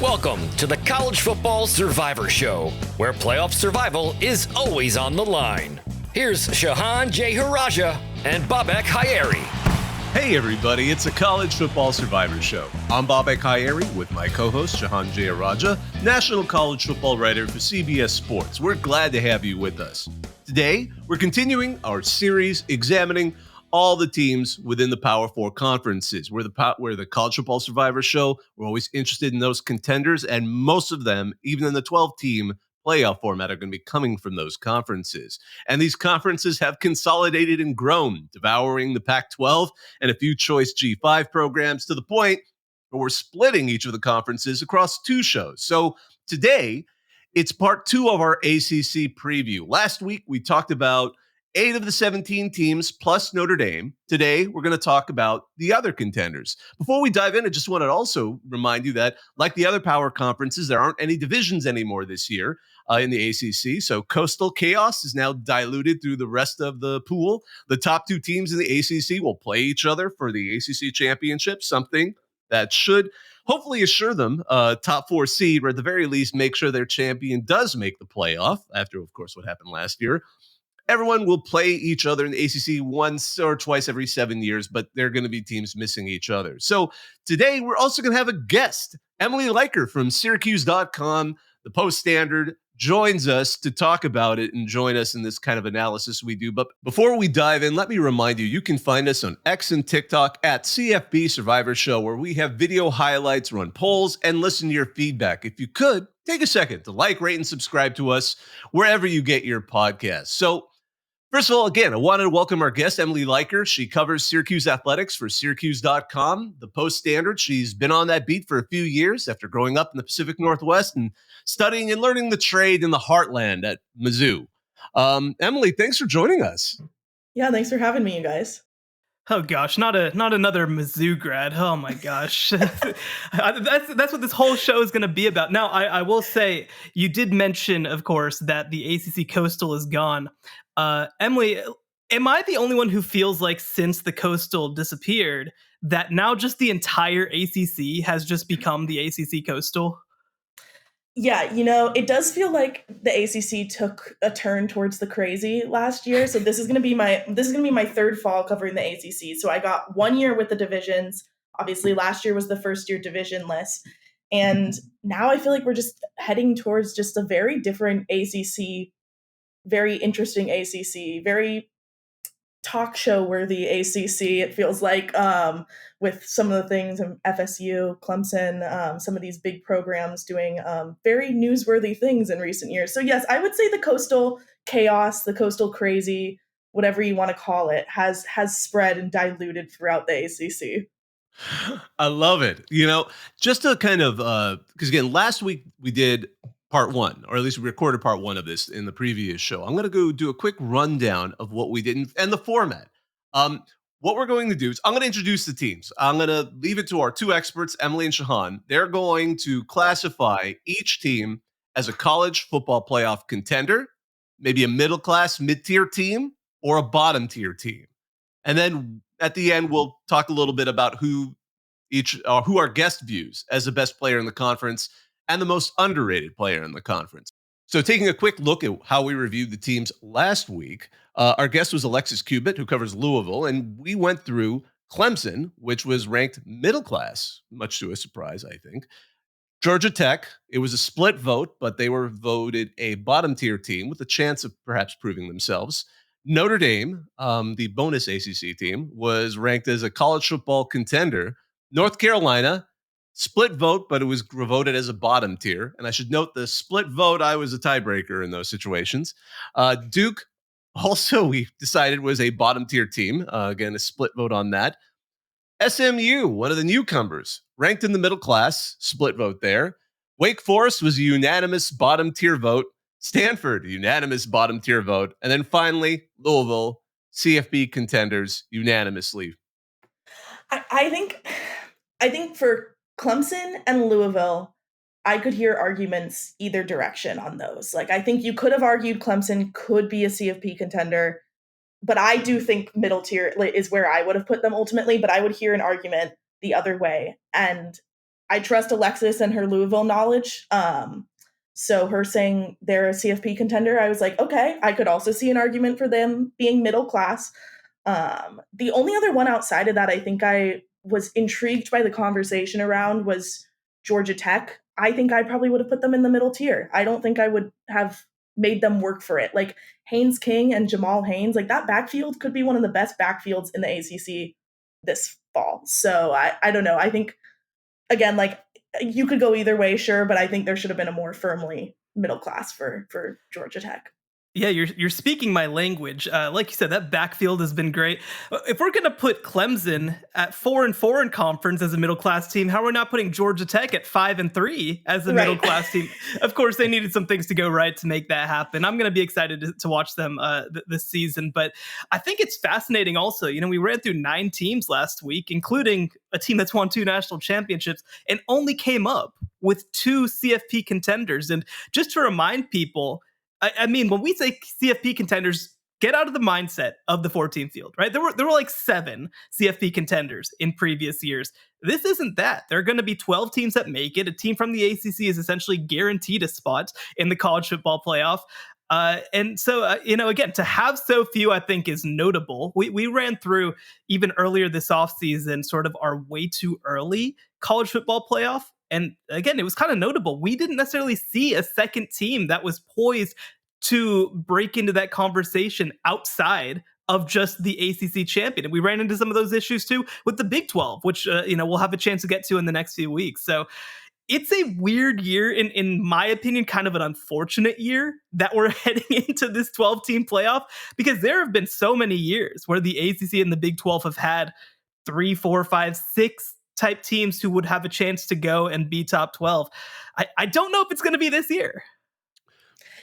Welcome to the College Football Survivor Show, where playoff survival is always on the line. Here's Shahan J. Haraja and Babak Hayeri. Hey everybody, it's a College Football Survivor Show. I'm Babak Hayeri with my co-host Shahan J. Haraja, national college football writer for CBS Sports. We're glad to have you with us. Today, we're continuing our series examining all the teams within the Power Four conferences. We're the College Football Survivor Show. We're always interested in those contenders, and most of them, even in the 12-team playoff format, are going to be coming from those conferences. And these conferences have consolidated and grown, devouring the Pac-12 and a few choice G5 programs to the point where we're splitting each of the conferences across two shows. So today, it's part two of our ACC preview. Last week, we talked about 8 of the 17 teams plus Notre Dame. Today, we're going to talk about the other contenders. Before we dive in, I just want to also remind you that, like the other power conferences, there aren't any divisions anymore this year in the ACC. So Coastal Chaos is now diluted through the rest of the pool. The top 2 teams in the ACC will play each other for the ACC championship, something that should hopefully assure them top 4 seed, or at the very least make sure their champion does make the playoff after, of course, what happened last year. Everyone will play each other in the ACC once or twice every 7 years, but there are going to be teams missing each other. So today, we're also going to have a guest. Emily Leiker from Syracuse.com, the Post-Standard, joins us to talk about it and join us in this kind of analysis we do. But before we dive in, let me remind you, you can find us on X and TikTok at CFB Survivor Show, where we have video highlights, run polls, and listen to your feedback. If you could, take a second to like, rate, and subscribe to us wherever you get your podcasts. So, first of all, again, I wanted to welcome our guest, Emily Leiker. She covers Syracuse athletics for Syracuse.com, the Post-Standard. She's been on that beat for a few years after growing up in the Pacific Northwest and studying and learning the trade in the heartland at Mizzou. Emily, thanks for joining us. Yeah, thanks for having me, you guys. Oh gosh, not another Mizzou grad. Oh my gosh, that's what this whole show is going to be about. Now, I will say, you did mention, of course, that the ACC Coastal is gone. Emily, am I the only one who feels like since the Coastal disappeared that now just the entire ACC has just become the ACC Coastal? Yeah, it does feel like the ACC took a turn towards the crazy last year. So this is going to be my third fall covering the ACC. So I got 1 year with the divisions. Obviously, last year was the first year divisionless. And now I feel like we're just heading towards just a very different ACC, very interesting ACC, very talk show worthy ACC. It feels like with some of the things in FSU, Clemson, some of these big programs doing very newsworthy things in recent years. So yes, I would say the Coastal chaos, the Coastal crazy, whatever you want to call it, has spread and diluted throughout the ACC. I love it. Just to kind of, because again, last week we did part 1, or at least we recorded part 1 of this in the previous show. I'm going to go do a quick rundown of what we did and the format. What we're going to do is I'm going to introduce the teams. I'm going to leave it to our 2 experts, Emily and Shahan. They're going to classify each team as a college football playoff contender, maybe a middle class, mid-tier team, or a bottom tier team. And then at the end, we'll talk a little bit about who our guest views as the best player in the conference and the most underrated player in the conference. So taking a quick look at how we reviewed the teams last week, our guest was Alexis Cubitt, who covers Louisville, and we went through Clemson, which was ranked middle class, much to a surprise, I think. Georgia Tech, it was a split vote, but they were voted a bottom tier team with a chance of perhaps proving themselves. Notre Dame, the bonus ACC team, was ranked as a college football contender. North Carolina, split vote, but it was voted as a bottom tier. And I should note the split vote, I was a tiebreaker in those situations. Duke, also we decided was a bottom tier team. Again, a split vote on that. SMU, one of the newcomers, ranked in the middle class, split vote there. Wake Forest was a unanimous bottom tier vote. Stanford, unanimous bottom tier vote. And then finally, Louisville, CFB contenders, unanimously. I think for Clemson and Louisville, I could hear arguments either direction on those. Like, I think you could have argued Clemson could be a CFP contender, but I do think middle tier is where I would have put them ultimately, but I would hear an argument the other way. And I trust Alexis and her Louisville knowledge. So her saying they're a CFP contender, I was like, okay, I could also see an argument for them being middle class. The only other one outside of that I think I was intrigued by the conversation around was Georgia Tech. I think I probably would have put them in the middle tier. I don't think I would have made them work for it. Like Haynes King and Jamal Haynes, like that backfield could be one of the best backfields in the ACC this fall. So I don't know. I think, again, like you could go either way, sure, but I think there should have been a more firmly middle class for Georgia Tech. Yeah, you're speaking my language. Like you said, that backfield has been great. If we're gonna put Clemson at 4-4 in conference as a middle class team, how are we not putting Georgia Tech at 5-3 as a middle class team? Of course, they needed some things to go right to make that happen. I'm gonna be excited to watch them this season, but I think it's fascinating. Also, we ran through 9 teams last week, including a team that's won 2 national championships, and only came up with 2 CFP contenders. And just to remind people. I mean, when we say CFP contenders, get out of the mindset of the 14 field, right? There were like 7 CFP contenders in previous years. This isn't that. There are going to be 12 teams that make it. A team from the ACC is essentially guaranteed a spot in the college football playoff. And so, again, to have so few, I think, is notable. We ran through even earlier this offseason sort of our way too early college football playoff. And again, it was kind of notable. We didn't necessarily see a second team that was poised to break into that conversation outside of just the ACC champion. And we ran into some of those issues too with the Big 12, which, we'll have a chance to get to in the next few weeks. So it's a weird year, in my opinion, kind of an unfortunate year that we're heading into this 12-team playoff, because there have been so many years where the ACC and the Big 12 have had 3, 4, 5, 6 type teams who would have a chance to go and be top 12. I don't know if it's going to be this year.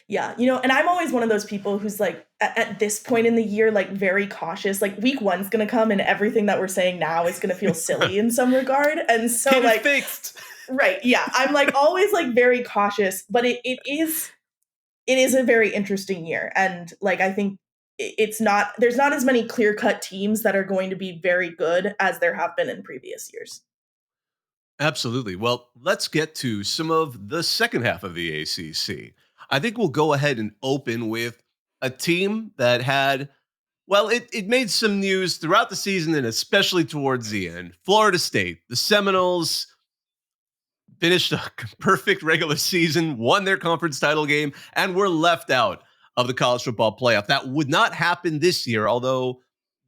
Yeah, and I'm always one of those people who's like, at this point in the year, like very cautious. Like week 1's going to come and everything that we're saying now is going to feel silly in some regard. And so like fixed. Right. Yeah. I'm like always like very cautious, but it is a very interesting year. And like, I think there's not as many clear cut teams that are going to be very good as there have been in previous years. Absolutely. Well, let's get to some of the second half of the ACC. I think we'll go ahead and open with a team that had, well, it made some news throughout the season and especially towards the end. Florida State, the Seminoles, finished a perfect regular season, won their conference title game, and were left out of the college football playoff. That would not happen this year, although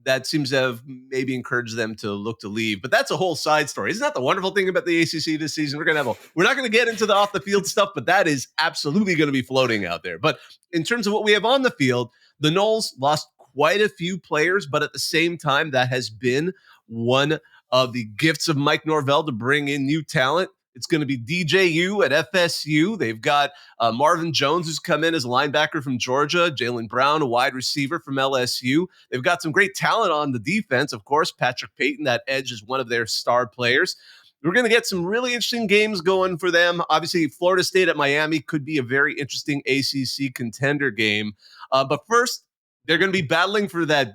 that seems to have maybe encouraged them to look to leave. But that's a whole side story. Isn't that the wonderful thing about the ACC this season? We're not going to get into the off the field stuff, but that is absolutely going to be floating out there. But in terms of what we have on the field, the Noles lost quite a few players, but at the same time, that has been one of the gifts of Mike Norvell to bring in new talent. It's going to be DJU at FSU. They've got Marvin Jones, who's come in as a linebacker from Georgia, Jalen Brown, a wide receiver from LSU. They've got some great talent on the defense. Of course, Patrick Payton, that edge, is one of their star players. We're going to get some really interesting games going for them. Obviously, Florida State at Miami could be a very interesting ACC contender game. But first, they're going to be battling for that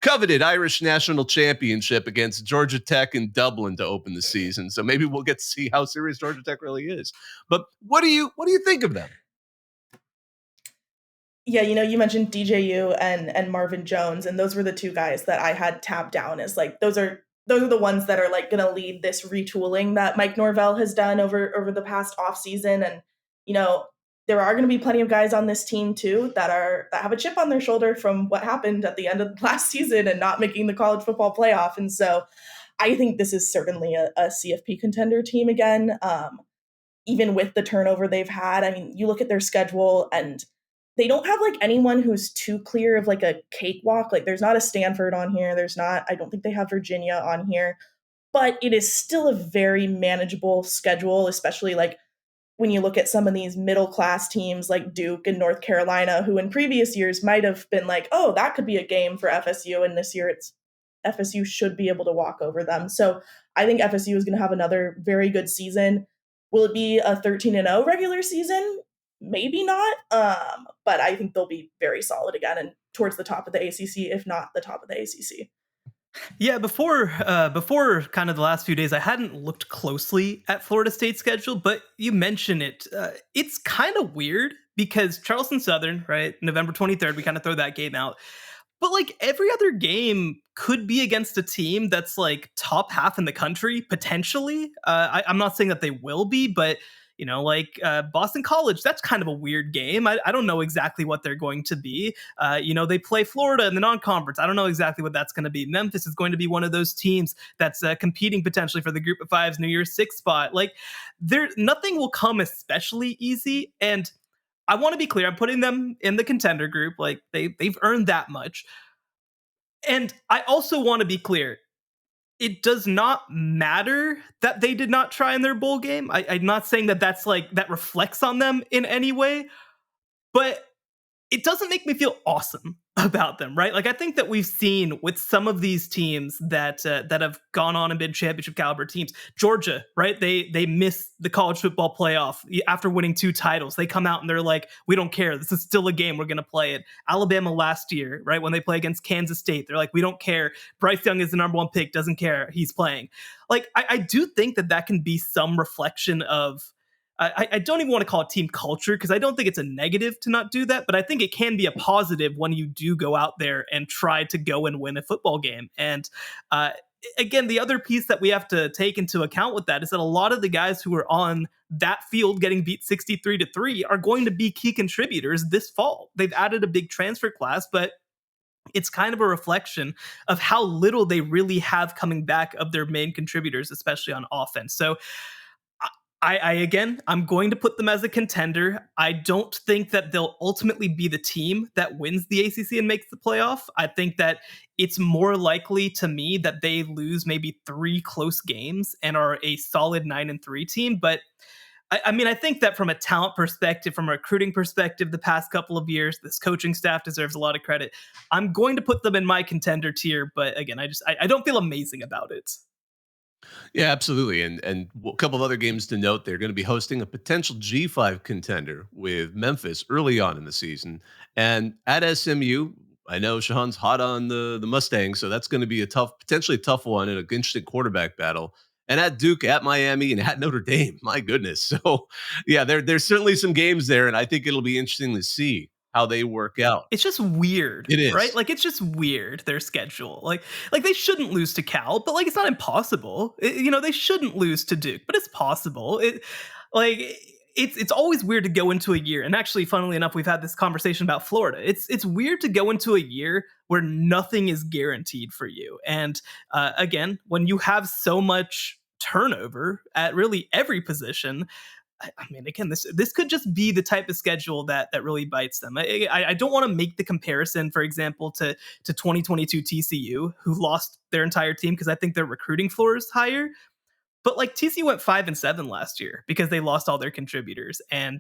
coveted Irish national championship against Georgia Tech in Dublin to open the season. So maybe we'll get to see how serious Georgia Tech really is. But what do you think of them? Yeah, you mentioned DJU and Marvin Jones, and those were the 2 guys that I had tabbed down as like those are the ones that are like going to lead this retooling that Mike Norvell has done over the past offseason. And there are going to be plenty of guys on this team too that have a chip on their shoulder from what happened at the end of last season and not making the college football playoff. And so I think this is certainly a CFP contender team again. Even with the turnover they've had, I mean, you look at their schedule and they don't have like anyone who's too clear of like a cakewalk. Like there's not a Stanford on here. I don't think they have Virginia on here, but it is still a very manageable schedule, especially like when you look at some of these middle class teams like Duke and North Carolina, who in previous years might have been like, oh, that could be a game for FSU. And this year FSU should be able to walk over them. So I think FSU is going to have another very good season. Will it be a 13-0 regular season? Maybe not. But I think they'll be very solid again and towards the top of the ACC, if not the top of the ACC. Yeah, before kind of the last few days, I hadn't looked closely at Florida State's schedule, but you mention it. It's kind of weird because Charleston Southern, right? November 23rd, we kind of throw that game out. But like every other game could be against a team that's like top half in the country potentially. I'm not saying that they will be, but Boston College, that's kind of a weird game. I don't know exactly what they're going to be. They play Florida in the non-conference. I don't know exactly what that's going to be. Memphis is going to be one of those teams that's competing potentially for the Group of Five's New Year's Six spot. Like, nothing will come especially easy, and I want to be clear. I'm putting them in the contender group. Like they've earned that much. And I also want to be clear. It does not matter that they did not try in their bowl game. I'm not saying that that reflects on them in any way, but it doesn't make me feel awesome about them, right? Like I think that we've seen with some of these teams that have gone on and been championship caliber teams. Georgia, right? They miss the college football playoff after winning 2 titles. They come out and they're like, "We don't care. This is still a game. We're going to play it." Alabama last year, right? When they play against Kansas State, they're like, "We don't care. Bryce Young is the number 1 pick. Doesn't care. He's playing." Like I do think that can be some reflection of. I don't even want to call it team culture because I don't think it's a negative to not do that, but I think it can be a positive when you do go out there and try to go and win a football game. And again, the other piece that we have to take into account with that is that a lot of the guys who are on that field getting beat 63-3 are going to be key contributors this fall. They've added a big transfer class, but it's kind of a reflection of how little they really have coming back of their main contributors, especially on offense. So I'm going to put them as a contender. I don't think that they'll ultimately be the team that wins the ACC and makes the playoff. I think that it's more likely to me that they lose maybe 3 close games and are a solid 9-3 team. But I think that from a talent perspective, from a recruiting perspective, the past couple of years, this coaching staff deserves a lot of credit. I'm going to put them in my contender tier, but again, I don't feel amazing about it. Yeah, absolutely. And a couple of other games to note, they're going to be hosting a potential G5 contender with Memphis early on in the season. And at SMU, I know Shahan's hot on the Mustangs, so that's going to be potentially a tough one and an interesting quarterback battle. And at Duke, at Miami, and at Notre Dame, my goodness. So, yeah, there's certainly some games there, and I think it'll be interesting to see how they work out. It's just weird, It is. right? Like it's just weird their schedule. Like they shouldn't lose to Cal, but like it's not impossible. They shouldn't lose to Duke, but it's possible. It's always weird to go into a year. And actually, funnily enough, we've had this conversation about Florida. It's weird to go into a year where nothing is guaranteed for you. And again, when you have so much turnover at really every position, I mean, again, this could just be the type of schedule that really bites them. I don't want to make the comparison, for example, to 2022 TCU, who lost their entire team because I think their recruiting floor is higher. But like TCU went 5-7 last year because they lost all their contributors, and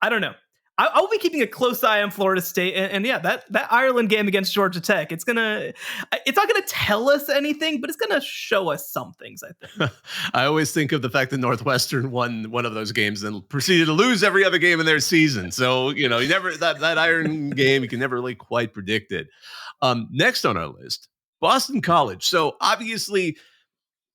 I don't know. I'll be keeping a close eye on Florida State, and yeah, that Ireland game against Georgia Tech, it's not gonna tell us anything, but it's gonna show us some things, I think. I always think of the fact that Northwestern won one of those games and proceeded to lose every other game in their season. So you never that Iron game, you can never really quite predict it. Next on our list, Boston College. So obviously,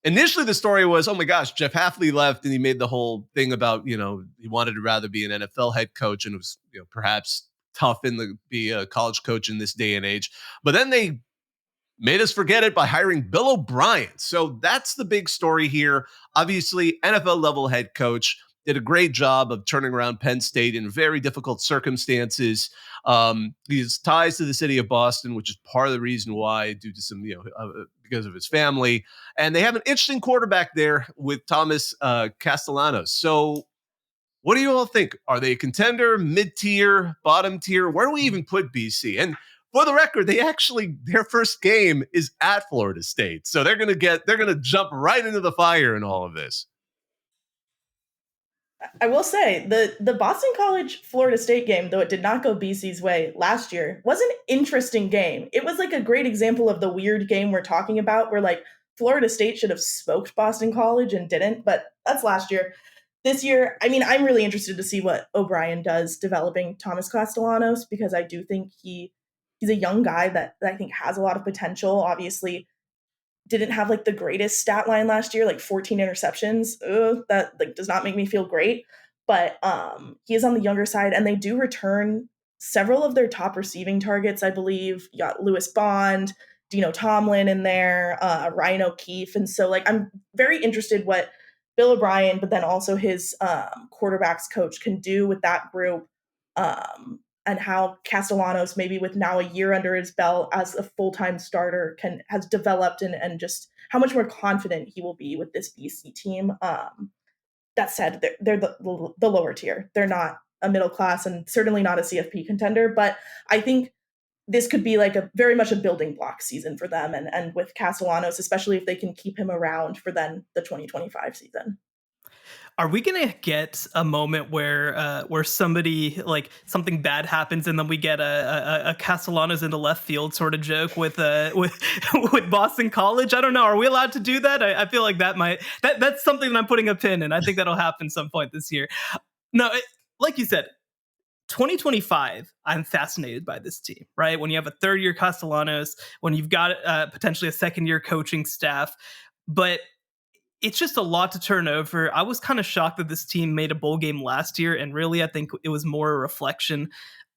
initially the story was, oh my gosh, Jeff Hafley left and he made the whole thing about, he wanted to rather be an NFL head coach, and it was, perhaps tough be a college coach in this day and age. But then they made us forget it by hiring Bill O'Brien. So that's the big story here. Obviously, NFL level head coach, did a great job of turning around Penn State in very difficult circumstances. His ties to the city of Boston, which is part of the reason why, due to some, because of his family. And they have an interesting quarterback there with Thomas Castellanos. So what do you all think? Are they a contender, mid-tier, bottom tier? Where do we even put BC? And for the record, their first game is at Florida State. So they're going to jump right into the fire in all of this. I will say the Boston College Florida State game, though it did not go BC's way last year, was an interesting game. It was like a great example of the weird game we're talking about, where like Florida State should have smoked Boston College and didn't, but that's last year. This year, I mean, I'm really interested to see what O'Brien does developing Thomas Castellanos, because I do think he's a young guy that I think has a lot of potential. Obviously, didn't have like the greatest stat line last year, like 14 interceptions. Ugh, that like does not make me feel great. But he is on the younger side, and they do return several of their top receiving targets. I believe you got Lewis Bond, Dino Tomlin in there, Ryan O'Keefe, and so like I'm very interested what Bill O'Brien, but then also his quarterbacks coach can do with that group. And how Castellanos, maybe with now a year under his belt as a full-time starter, has developed and just how much more confident he will be with this BC team. That said, they're the lower tier. They're not a middle class and certainly not a CFP contender, but I think this could be like a very much a building block season for them and with Castellanos, especially if they can keep him around for then the 2025 season. Are we gonna get a moment where somebody like something bad happens and then we get a Castellanos into left field sort of joke with with Boston College? I don't know. Are we allowed to do that? I feel like that's something that I'm putting a pin in. I think that'll happen some point this year. No, like you said, 2025, I'm fascinated by this team, right? When you have a third year Castellanos, when you've got potentially a second year coaching staff, but it's just a lot to turn over. I was kind of shocked that this team made a bowl game last year, and really, I think it was more a reflection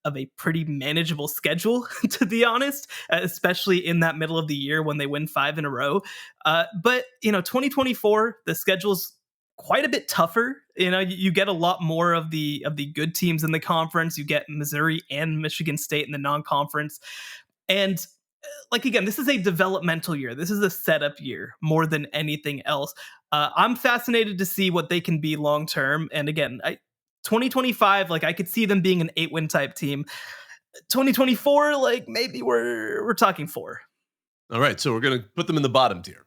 of a pretty manageable schedule, to be honest, especially in that middle of the year when they win 5 in a row. But 2024, the schedule's quite a bit tougher. You get a lot more of the good teams in the conference. You get Missouri and Michigan State in the non-conference, and like, again, this is a developmental year. This is a setup year more than anything else. I'm fascinated to see what they can be long term. And again, 2025, like I could see them being an 8-win type team. 2024, like maybe we're talking 4. All right, so we're going to put them in the bottom tier.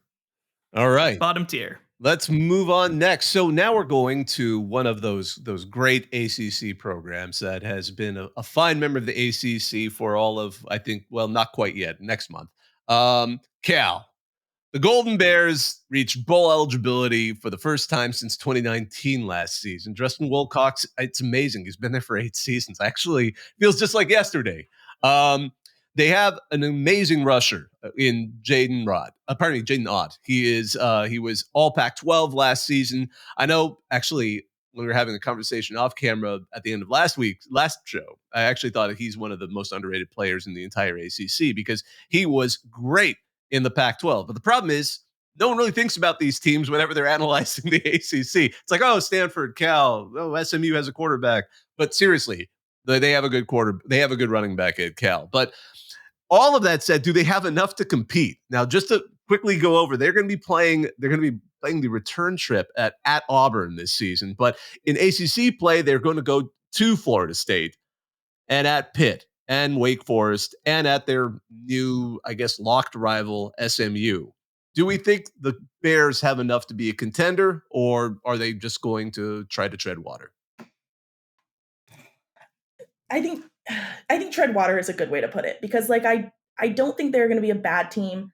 All right. Bottom tier. Let's move on next. So now we're going to one of those great ACC programs that has been a fine member of the ACC for all of, I think, well, not quite yet, next month. Cal. The Golden Bears reached bowl eligibility for the first time since 2019 last season. Justin Wilcox, it's amazing. He's been there for 8 seasons. Actually, feels just like yesterday. They have an amazing rusher in Jaden Ott. He was all Pac-12 last season. I know, actually, when we were having a conversation off camera at the end of last show, I actually thought that he's one of the most underrated players in the entire ACC because he was great in the Pac-12. But the problem is, no one really thinks about these teams whenever they're analyzing the ACC. It's like, oh, Stanford, Cal, SMU has a quarterback. But seriously, they have a good They have a good running back at Cal. But all of that said, do they have enough to compete? Now, just to quickly go over, they're going to be playing the return trip at Auburn this season. But in ACC play, they're going to go to Florida State and at Pitt and Wake Forest and at their new, I guess, locked rival SMU. Do we think the Bears have enough to be a contender, or are they just going to try to tread water? I think tread water is a good way to put it because like I don't think they're going to be a bad team,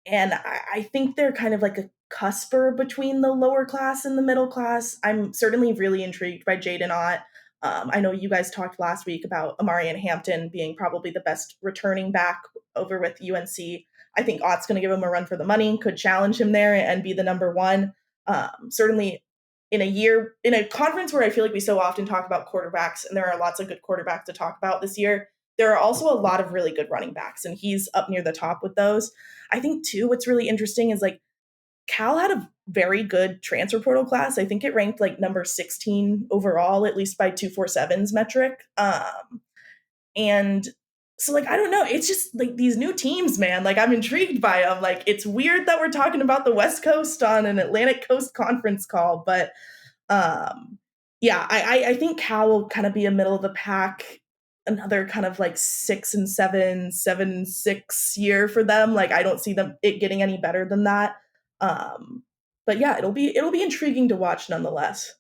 and I think they're kind of like a cusper between the lower class and the middle class. I'm certainly really intrigued by Jaden Ott. I know you guys talked last week about Amarian Hampton being probably the best returning back over with UNC. I think Ott's going to give him a run for the money, could challenge him there and be the number one. Certainly in a conference where I feel like we so often talk about quarterbacks, and there are lots of good quarterbacks to talk about this year, there are also a lot of really good running backs, and he's up near the top with those. I think, too, what's really interesting is, like, Cal had a very good transfer portal class. I think it ranked, like, number 16 overall, at least by 247's metric. And so, like, I don't know. It's just, like, these new teams, man. Like, I'm intrigued by them. Like, it's weird that we're talking about the West Coast on an Atlantic Coast conference call. But, yeah, I think Cal will kind of be a middle of the pack, another kind of, like, 6-7, 7-6 year for them. Like, I don't see it getting any better than that. But, yeah, it'll be intriguing to watch nonetheless.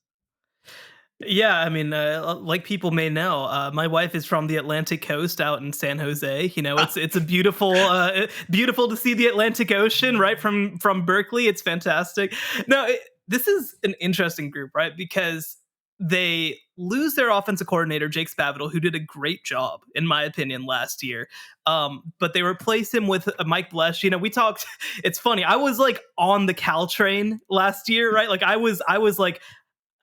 Yeah, I mean, like people may know, my wife is from the Atlantic Coast out in San Jose. It's a beautiful, beautiful to see the Atlantic Ocean right from Berkeley. It's fantastic. No, this is an interesting group, right? Because they lose their offensive coordinator, Jake Spavital, who did a great job, in my opinion, last year. But they replace him with Mike Blesh. We talked, it's funny. I was like on the Cal train last year, right? Like I was like,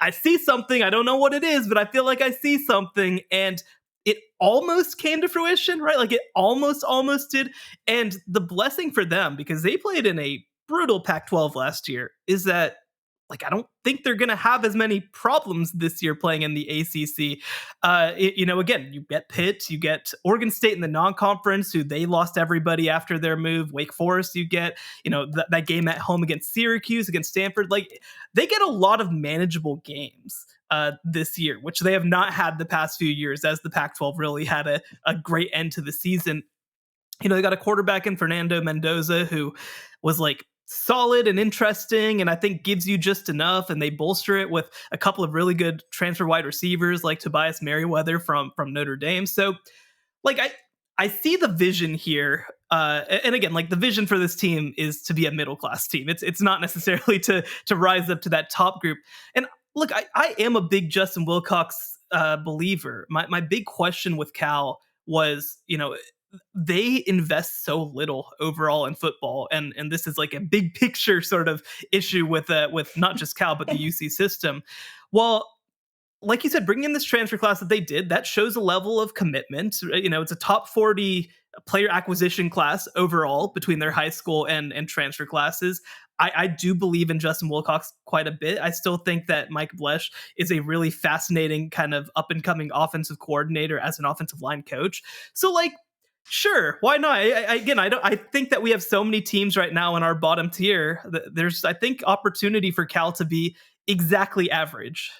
I see something. I don't know what it is, but I feel like I see something. And it almost came to fruition, right? Like it almost did. And the blessing for them, because they played in a brutal Pac-12 last year, is that like I don't think they're going to have as many problems this year playing in the ACC. Again, you get Pitt, you get Oregon State in the non-conference, who they lost everybody after their move. Wake Forest, you get that game at home against Syracuse, against Stanford. Like they get a lot of manageable games this year, which they have not had the past few years, as the Pac-12 really had a great end to the season. They got a quarterback in Fernando Mendoza who was like solid and interesting, and I think gives you just enough. And they bolster it with a couple of really good transfer wide receivers like Tobias Merriweather from Notre Dame. So, like I see the vision here. And again, like the vision for this team is to be a middle class team. It's not necessarily to invite up to that top group. And look, I am a big Justin Wilcox believer. My big question with Cal was, they invest so little overall in football, and this is like a big picture sort of issue with not just Cal but the UC system. Well, like you said, bringing in this transfer class that they did, that shows a level of commitment. It's a top 40 player acquisition class overall between their high school and transfer classes. I do believe in Justin Wilcox quite a bit. I still think that Mike Blesh is a really fascinating kind of up and coming offensive coordinator as an offensive line coach. So like, sure, why not? I think that we have so many teams right now in our bottom tier. There's, I think, opportunity for Cal to be exactly average.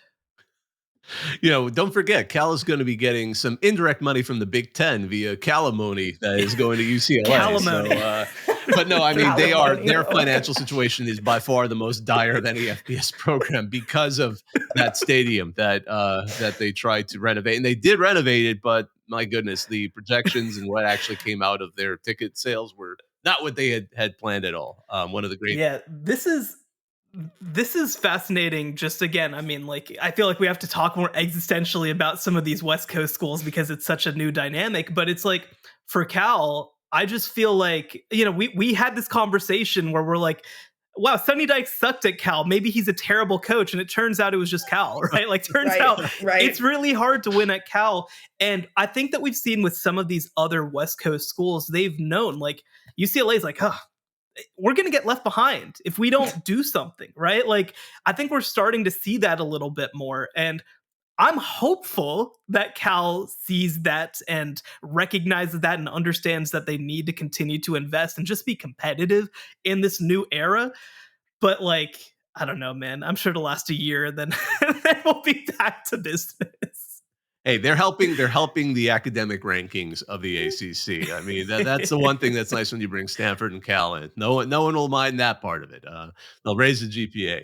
Don't forget, Cal is going to be getting some indirect money from the Big Ten via Calimony that is going to UCLA. Calimony. But no, I mean, their financial situation is by far the most dire of any FBS program because of that stadium that they tried to renovate. And they did renovate it, but my goodness, the projections and what actually came out of their ticket sales were not what they had planned at all. One of the great. Yeah, this is fascinating. Just again, I mean, like, I feel like we have to talk more existentially about some of these West Coast schools because it's such a new dynamic. But it's like for Cal, I just feel like, we had this conversation where we're like, wow, Sonny Dykes sucked at Cal. Maybe he's a terrible coach. And it turns out it was just Cal, right? Like, turns out it's really hard to win at Cal. And I think that we've seen with some of these other West Coast schools, they've known, like, UCLA is like, we're going to get left behind if we don't do something, right? Like, I think we're starting to see that a little bit more. And I'm hopeful that Cal sees that and recognizes that and understands that they need to continue to invest and just be competitive in this new era. But like, I don't know, man. I'm sure it'll last a year, then we'll be back to business. Hey, they're helping the academic rankings of the ACC. I mean, that's the one thing that's nice when you bring Stanford and Cal in. No one will mind that part of it. They'll raise the GPA.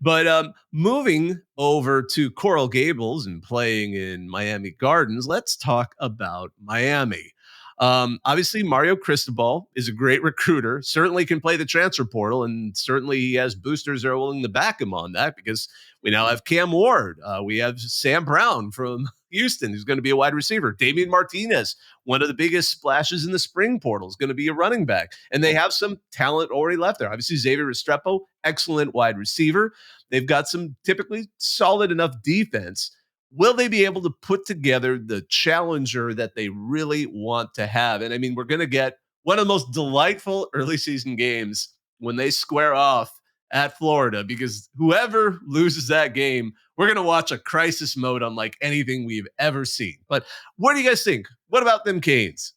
But moving over to Coral Gables and playing in Miami Gardens, let's talk about Miami. Obviously, Mario Cristobal is a great recruiter, certainly can play the transfer portal, and certainly he has boosters that are willing to back him on that because we now have Cam Ward. We have Sam Brown from Houston, who's going to be a wide receiver. Damian Martinez, one of the biggest splashes in the spring portal, is going to be a running back. And they have some talent already left there. Obviously, Xavier Restrepo, excellent wide receiver. They've got some typically solid enough defense. Will they be able to put together the challenger that they really want to have? And I mean, we're going to get one of the most delightful early season games when they square off at Florida, because whoever loses that game, we're going to watch a crisis mode unlike anything we've ever seen. But what do you guys think? What about them Canes?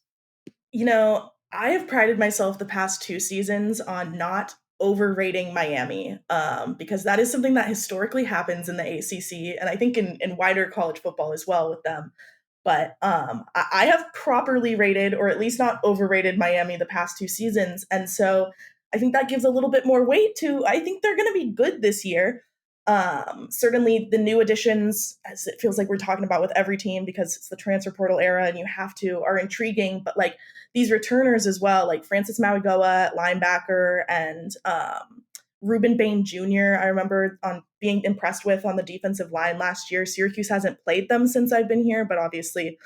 I have prided myself the past 2 seasons on not overrating Miami, because that is something that historically happens in the ACC, and I think in wider college football as well with them. But I have properly rated, or at least not overrated, Miami the past 2 seasons. And so I think that gives a little bit more weight to, I think they're going to be good this year. Certainly the new additions, as it feels like we're talking about with every team because it's the transfer portal era and you have to, are intriguing. But like these returners as well, like Francis Mauigoa at linebacker and Ruben Bain Jr., I remember on being impressed with on the defensive line last year. Syracuse hasn't played them since I've been here, but obviously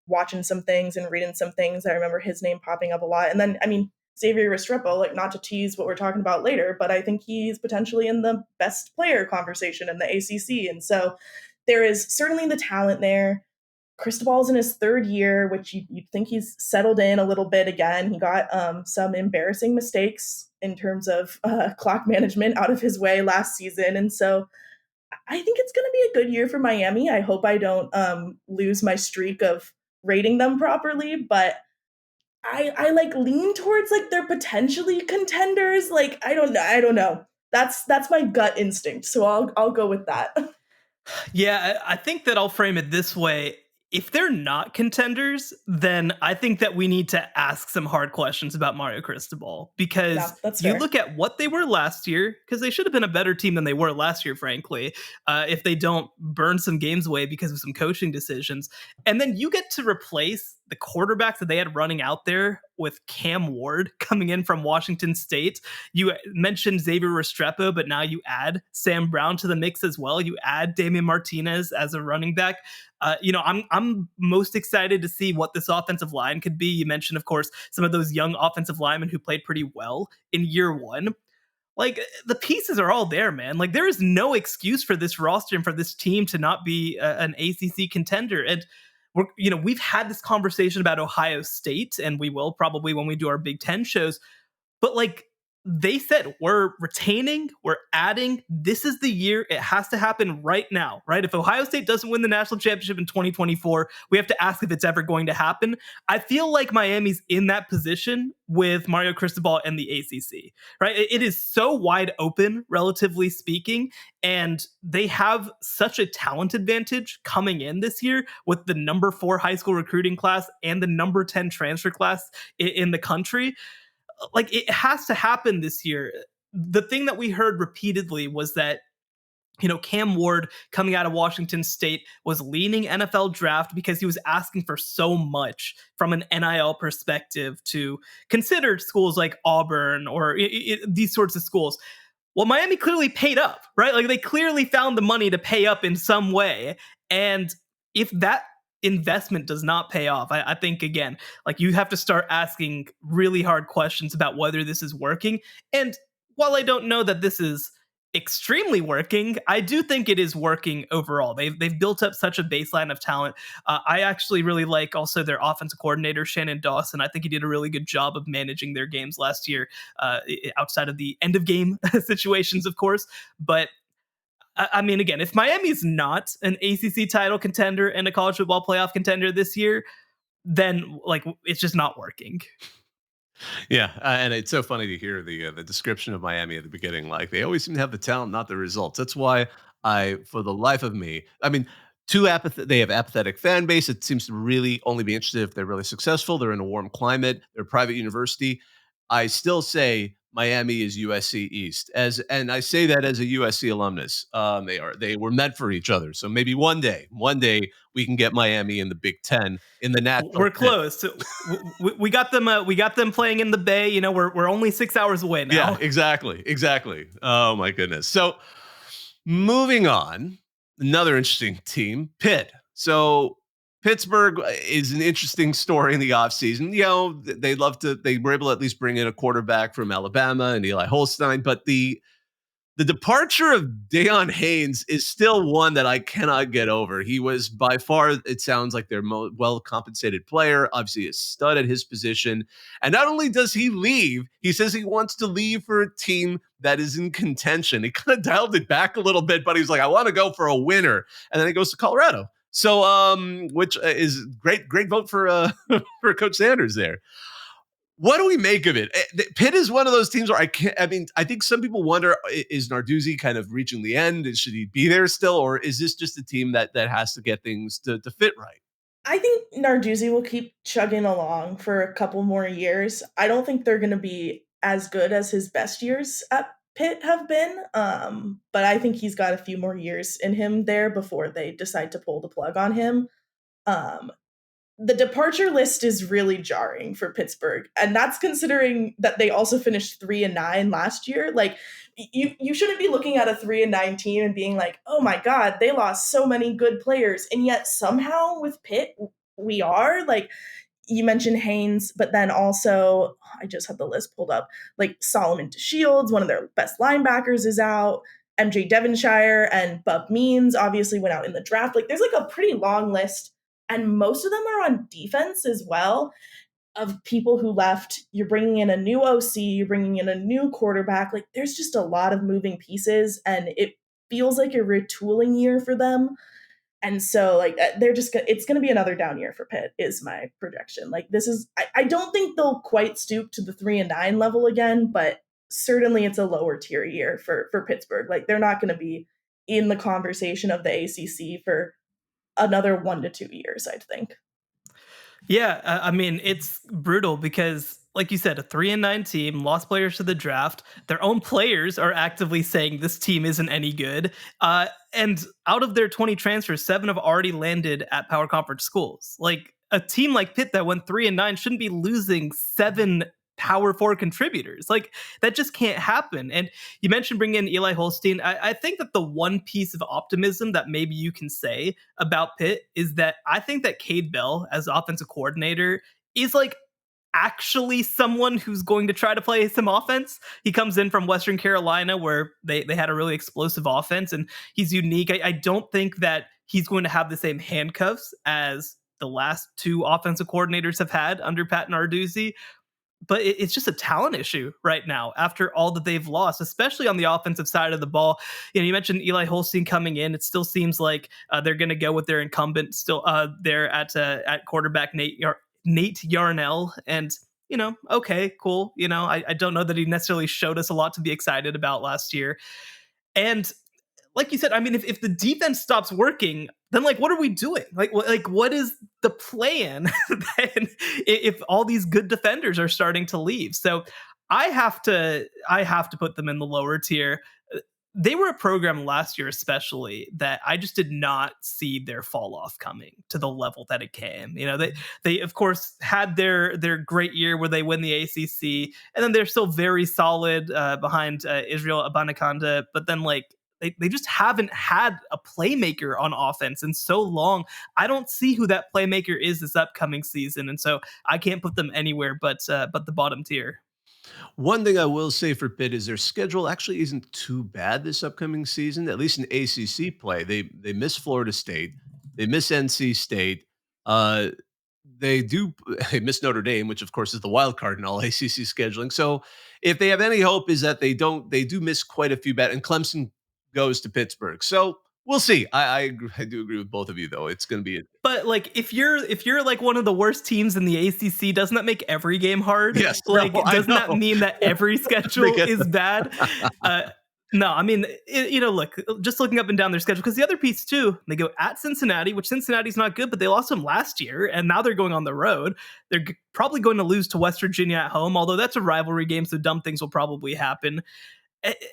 watching some things and reading some things, I remember his name popping up a lot. And then, I mean, Xavier Restrepo, like not to tease what we're talking about later, but I think he's potentially in the best player conversation in the ACC. And so there is certainly the talent there. Cristobal's in his third year, which you'd think he's settled in a little bit again. He got some embarrassing mistakes in terms of clock management out of his way last season. And so I think it's going to be a good year for Miami. I hope I don't lose my streak of rating them properly, but I like lean towards like they're potentially contenders. Like I don't know. That's my gut instinct. So I'll go with that. Yeah, I think that I'll frame it this way. If they're not contenders, then I think that we need to ask some hard questions about Mario Cristobal, because Yeah, that's you fair. look at what they were last year, because they should have been a better team than they were last year, frankly, if they don't burn some games away because of some coaching decisions. And then you get to replace the quarterbacks that they had running out there with Cam Ward coming in from Washington State. You mentioned Xavier Restrepo, but now you add Sam Brown to the mix as well. You add Damian Martinez as a running back. I'm most excited to see what this offensive line could be. You mentioned, of course, some of those young offensive linemen who played pretty well in year one. Like, the pieces are all there, man. Like, there is no excuse for this roster and for this team to not be an ACC contender. And we've had this conversation about Ohio State, and we will probably when we do our Big Ten shows. But like, they said, we're retaining, we're adding. This is the year. It has to happen right now, right? If Ohio State doesn't win the national championship in 2024, we have to ask if it's ever going to happen. I feel like Miami's in that position with Mario Cristobal and the ACC, right? It is so wide open, relatively speaking, and they have such a talent advantage coming in this year with the number 4 high school recruiting class and the number 10 transfer class in the country. Like, it has to happen this year. The thing that we heard repeatedly was that Cam Ward coming out of Washington State was leaning NFL draft because he was asking for so much from an NIL perspective to consider schools like Auburn or these sorts of schools. Well, Miami clearly paid up, right? Like, they clearly found the money to pay up in some way. And if that investment does not pay off, I think, again, like, you have to start asking really hard questions about whether this is working. And while I don't know that this is extremely working, I do think it is working overall. They've built up such a baseline of talent. I actually really like also their offensive coordinator, Shannon Dawson. I think he did a really good job of managing their games last year, outside of the end of game situations, of course. But I mean, again, if Miami's not an ACC title contender and a college football playoff contender this year, then like, it's just not working. Yeah, and it's so funny to hear the description of Miami at the beginning. Like, they always seem to have the talent, not the results. That's why for the life of me, I mean, they have apathetic fan base. It seems to really only be interested if they're really successful. They're in a warm climate. They're a private university. I still say Miami is USC East, and I say that as a USC alumnus. They were meant for each other. So maybe one day we can get Miami in the Big Ten in the national. We're close. We got them. We got them playing in the Bay. We're only 6 hours away now. Yeah, exactly. Oh my goodness. So moving on, another interesting team, Pitt. So Pittsburgh is an interesting story in the offseason. They were able to at least bring in a quarterback from Alabama and Eli Holstein, but the departure of Deion Haynes is still one that I cannot get over. He was by far, it sounds like, their most well-compensated player, obviously a stud at his position. And not only does he leave, he says he wants to leave for a team that is in contention. He kind of dialed it back a little bit, but he's like, I want to go for a winner. And then he goes to Colorado. So, which is great vote for for Coach Sanders there. What do we make of it? Pitt is one of those teams where I think some people wonder, is Narduzzi kind of reaching the end? Should he be there still? Or is this just a team that has to get things to fit right? I think Narduzzi will keep chugging along for a couple more years. I don't think they're going to be as good as his best years at Pitt have been. But I think he's got a few more years in him there before they decide to pull the plug on him. Um, the departure list is really jarring for Pittsburgh. And that's considering that they also finished 3-9 last year. Like, you shouldn't be looking at a 3-9 team and being like, oh my God, they lost so many good players. And yet somehow with Pitt, we are. Like, you mentioned Haynes, but then also, I just had the list pulled up, like Solomon DeShields, one of their best linebackers, is out. MJ Devonshire and Bub Means obviously went out in the draft. Like, there's like a pretty long list, and most of them are on defense as well, of people who left. You're bringing in a new OC, you're bringing in a new quarterback. Like, there's just a lot of moving pieces, and it feels like a retooling year for them. And so, like, it's going to be another down year for Pitt, is my projection. Like, I don't think they'll quite stoop to the 3-9 level again, but certainly it's a lower tier year for Pittsburgh. Like, they're not going to be in the conversation of the ACC for another 1 to 2 years, I think. Yeah, I mean, it's brutal because, like you said, a 3-9 team, lost players to the draft. Their own players are actively saying this team isn't any good. And out of their 20 transfers, 7 have already landed at power conference schools. Like, a team like Pitt that went 3-9 shouldn't be losing 7 Power 4 contributors. Like, that just can't happen. And you mentioned bringing in Eli Holstein. I think that the one piece of optimism that maybe you can say about Pitt is that I think that Cade Bell as offensive coordinator is like actually someone who's going to try to play some offense. He comes in from Western Carolina where they had a really explosive offense, and he's unique. I don't think that he's going to have the same handcuffs as the last 2 offensive coordinators have had under Pat Narduzzi. But it's just a talent issue right now after all that they've lost, especially on the offensive side of the ball. You know, you mentioned Eli Holstein coming in. It still seems like they're going to go with their incumbent still there at quarterback, Nate Yarnell. And, you know, okay, cool. You know, I don't know that he necessarily showed us a lot to be excited about last year. And like you said, I mean, if the defense stops working, then like, what are we doing? Like what is the plan then if all these good defenders are starting to leave? So I have to put them in the lower tier. They were a program last year, especially, that I just did not see their fall off coming to the level that it came. You know, they of course had their great year where they win the ACC, and then they're still very solid behind Israel Abanikanda, but then like, they just haven't had a playmaker on offense in so long. I don't see who that playmaker is this upcoming season, and so I can't put them anywhere but the bottom tier. One thing I will say for Pitt is their schedule actually isn't too bad this upcoming season, at least in ACC play. They miss Florida State, they miss NC State, they miss Notre Dame, which of course is the wild card in all ACC scheduling. So if they have any hope, is that they do miss quite a few bad, and Clemson goes to Pittsburgh. So we'll see. I do agree with both of you, though. It's going to be But like, if you're like one of the worst teams in the ACC, doesn't that make every game hard? Yes. Like, no, doesn't that mean that every schedule is bad? No, I mean, look, just looking up and down their schedule, because the other piece too, they go at Cincinnati, which Cincinnati's not good, but they lost them last year, and now they're going on the road. They're probably going to lose to West Virginia at home, although that's a rivalry game, so dumb things will probably happen.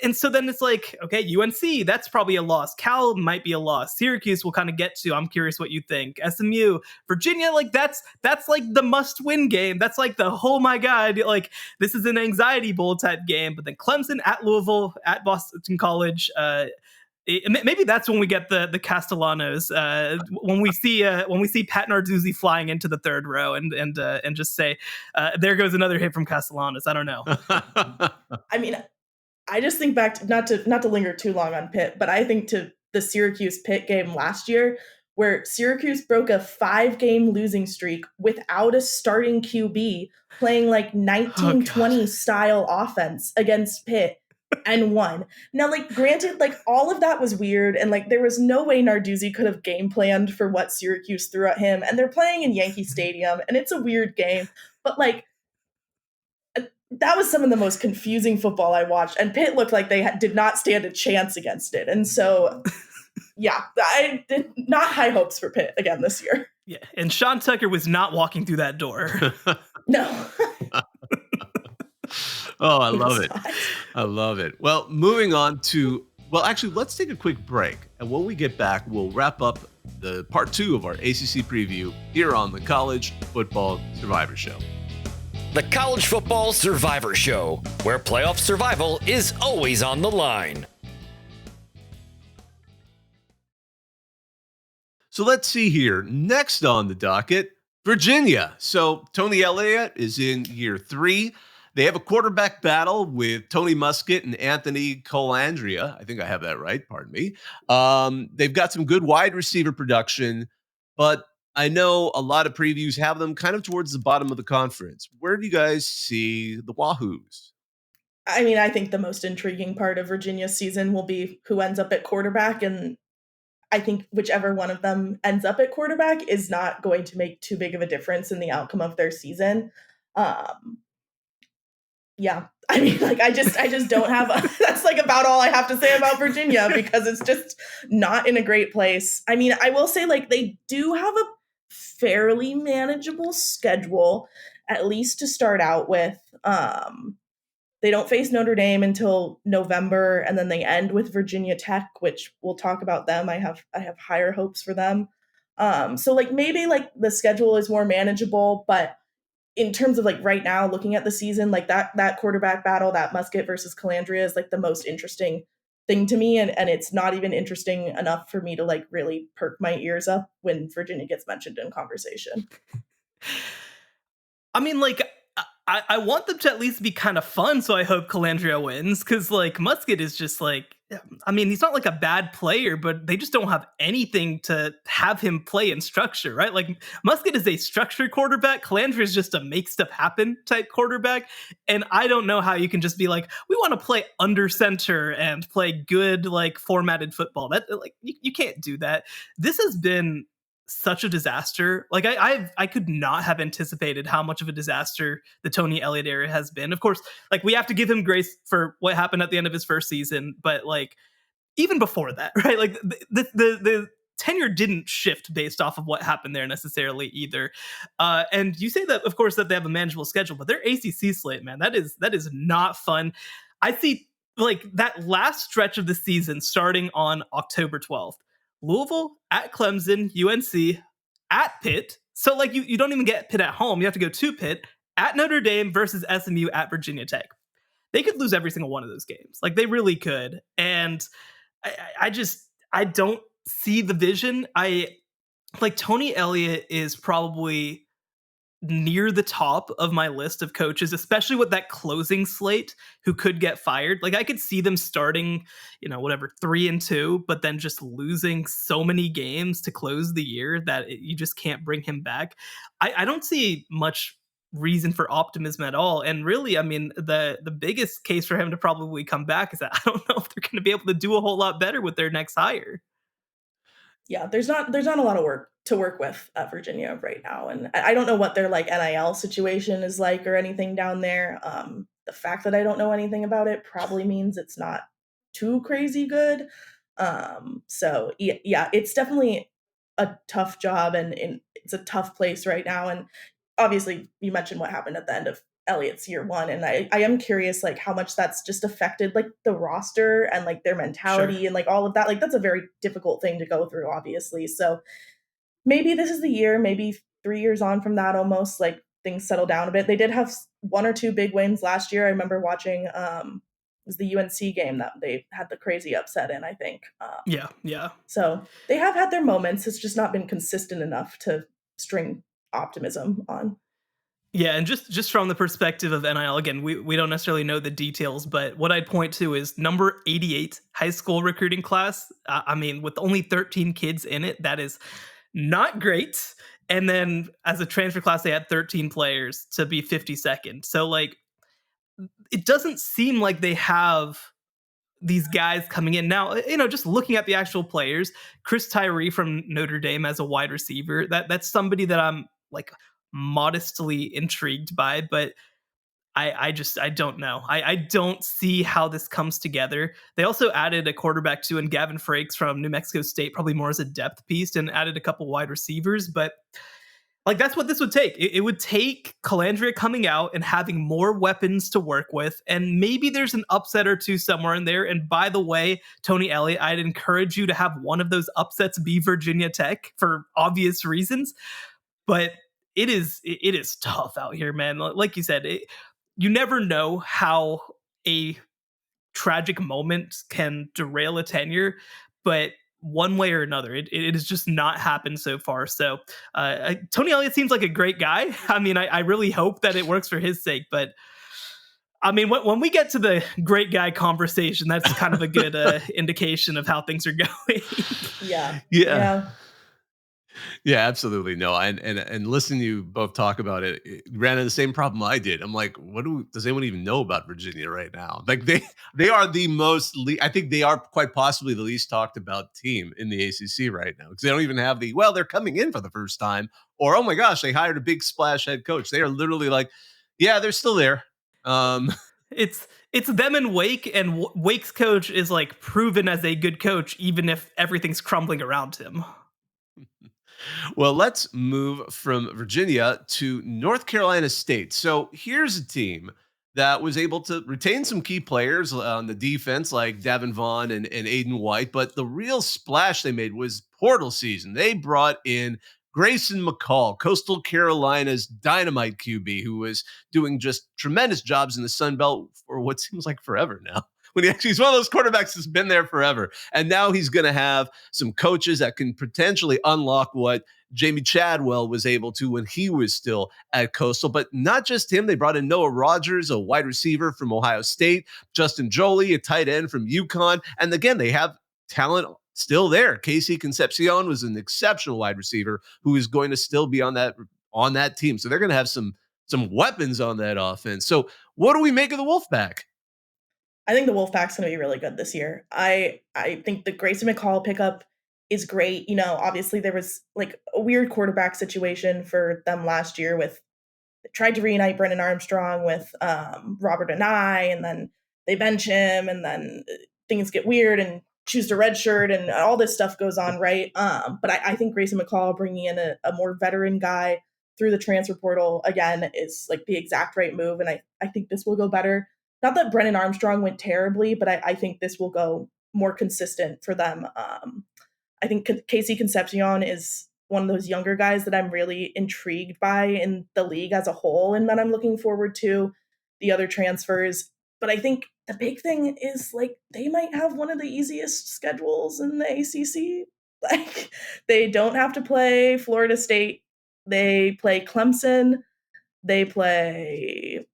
And so then it's like, okay, UNC, that's probably a loss. Cal might be a loss. Syracuse will kind of get to. I'm curious what you think. SMU, Virginia, like that's like the must-win game. That's like the, oh my God, like this is an anxiety bowl type game. But then Clemson at Louisville, at Boston College. Maybe that's when we get the Castellanos. When we see Pat Narduzzi flying into the third row and just say, there goes another hit from Castellanos. I don't know. I mean, I just think back to not to linger too long on Pitt, but I think to the Syracuse Pitt game last year, where Syracuse broke a 5-game losing streak without a starting QB, playing like 1920 style offense against Pitt and won. Now, like, granted, like all of that was weird, and like there was no way Narduzzi could have game planned for what Syracuse threw at him, and they're playing in Yankee Stadium, and it's a weird game, but like, that was some of the most confusing football I watched, and Pitt looked like they did not stand a chance against it. And so, yeah, I did not high hopes for Pitt again this year. Yeah, and Sean Tucker was not walking through that door. No. Oh, I love it. I love it. Well, moving on to, actually, let's take a quick break. And when we get back, we'll wrap up the part 2 of our ACC preview here on the College Football Survivor Show. The College Football Survivor Show, where playoff survival is always on the line. So let's see here. Next on the docket, Virginia. So Tony Elliott is in year 3. They have a quarterback battle with Tony Muskett and Anthony Colandrea. I think I have that right. Pardon me. They've got some good wide receiver production, but I know a lot of previews have them kind of towards the bottom of the conference. Where do you guys see the Wahoos? I mean, I think the most intriguing part of Virginia's season will be who ends up at quarterback, and I think whichever one of them ends up at quarterback is not going to make too big of a difference in the outcome of their season. Yeah, I mean, like, I just don't have, that's like about all I have to say about Virginia because it's just not in a great place. I mean, I will say, like, they do have a fairly manageable schedule, at least to start out with. They don't face Notre Dame until November, and then they end with Virginia Tech, which we'll talk about them. I have higher hopes for them. So like maybe like the schedule is more manageable, but in terms of like right now, looking at the season, like that quarterback battle, that Muskett versus Calandria is like the most interesting thing to me, and it's not even interesting enough for me to like really perk my ears up when Virginia gets mentioned in conversation. I mean, like, I want them to at least be kind of fun, so I hope Calandria wins, because, like, Muskett is just, like, I mean, he's not, like, a bad player, but they just don't have anything to have him play in structure, right? Like, Muskett is a structured quarterback. Calandria is just a make stuff happen type quarterback, and I don't know how you can just be like, we want to play under center and play good, like, formatted football. That, like, you can't do that. This has been such a disaster. Like I could not have anticipated how much of a disaster the Tony Elliott era has been. Of course, like we have to give him grace for what happened at the end of his first season, but like even before that, right? Like the tenure didn't shift based off of what happened there necessarily either. And you say that, of course, that they have a manageable schedule, but their ACC slate, man, that is not fun. I see like that last stretch of the season starting on October 12th. Louisville, at Clemson, UNC, at Pitt. So, like, you don't even get Pitt at home. You have to go to Pitt, at Notre Dame versus SMU, at Virginia Tech. They could lose every single one of those games. Like, they really could. And I don't see the vision. Tony Elliott is probably near the top of my list of coaches, especially with that closing slate who could get fired. Like I could see them starting, 3-2, but then just losing so many games to close the year that you just can't bring him back. I don't see much reason for optimism at all. And really, I mean, the biggest case for him to probably come back is that I don't know if they're going to be able to do a whole lot better with their next hire. Yeah, there's not a lot of work to work with at Virginia right now, and I don't know what their like NIL situation is like or anything down there. The fact that I don't know anything about it probably means it's not too crazy good. So yeah, it's definitely a tough job, and it's a tough place right now. And obviously, you mentioned what happened at the end of Elliott's year 1, and I am curious like how much that's just affected like the roster and like their mentality. Sure. And like all of that. Like that's a very difficult thing to go through, obviously. So maybe this is the year, maybe 3 years on from that, almost like things settle down a bit. They did have 1 or 2 big wins last year. I remember watching it was the UNC game that they had the crazy upset in, I think. Yeah. So they have had their moments. It's just not been consistent enough to string optimism on. Yeah, and just from the perspective of NIL, again, we don't necessarily know the details, but what I'd point to is number 88 high school recruiting class. I mean, with only 13 kids in it, that is not great. And then as a transfer class, they had 13 players to be 52nd. So, like, it doesn't seem like they have these guys coming in. Now, just looking at the actual players, Chris Tyree from Notre Dame as a wide receiver, that's somebody that I'm, like, modestly intrigued by, but I don't know. I don't see how this comes together. They also added a quarterback too, and Gavin Frakes from New Mexico State, probably more as a depth piece, and added a couple wide receivers. But Like, that's what this would take. It would take Calandria coming out and having more weapons to work with, and maybe there's an upset or two somewhere in there. And by the way, Tony Elliott, I'd encourage you to have one of those upsets be Virginia Tech for obvious reasons. But it is tough out here, man. Like you said, you never know how a tragic moment can derail a tenure, but one way or another, it has just not happened so far. So Tony Elliott seems like a great guy. I mean, I really hope that it works for his sake, but I mean, when we get to the great guy conversation, that's kind of a good indication of how things are going. Yeah. Yeah, absolutely. No, and listening to you both talk about it ran into the same problem I did. I'm like, does anyone even know about Virginia right now? Like they are the most, I think they are quite possibly the least talked about team in the ACC right now, because they don't even have they're coming in for the first time, or, oh my gosh, they hired a big splash head coach. They are literally like, yeah, they're still there. It's them and Wake, and Wake's coach is like proven as a good coach, even if everything's crumbling around him. Well, let's move from Virginia to North Carolina State. So here's a team that was able to retain some key players on the defense, like Davin Vaughn and Aiden White. But the real splash they made was portal season. They brought in Grayson McCall, Coastal Carolina's dynamite QB, who was doing just tremendous jobs in the Sun Belt for what seems like forever now. When he's one of those quarterbacks that's been there forever. And now he's going to have some coaches that can potentially unlock what Jamie Chadwell was able to when he was still at Coastal. But not just him. They brought in Noah Rogers, a wide receiver from Ohio State, Justin Jolie, a tight end from UConn. And again, they have talent still there. Casey Concepcion was an exceptional wide receiver who is going to still be on that team. So they're going to have some weapons on that offense. So what do we make of the Wolfpack? I think the Wolfpack's going to be really good this year. I think the Grayson McCall pickup is great. You know, obviously there was like a weird quarterback situation for them last year with tried to reunite Brennan Armstrong with Robert Anai, and then they bench him, and then things get weird and choose to redshirt, and all this stuff goes on, right? But I think Grayson McCall bringing in a more veteran guy through the transfer portal again is like the exact right move, and I think this will go better. Not that Brennan Armstrong went terribly, but I think this will go more consistent for them. I think Casey Concepcion is one of those younger guys that I'm really intrigued by in the league as a whole, and that I'm looking forward to the other transfers. But I think the big thing is like they might have one of the easiest schedules in the ACC. Like they don't have to play Florida State. They play Clemson. They play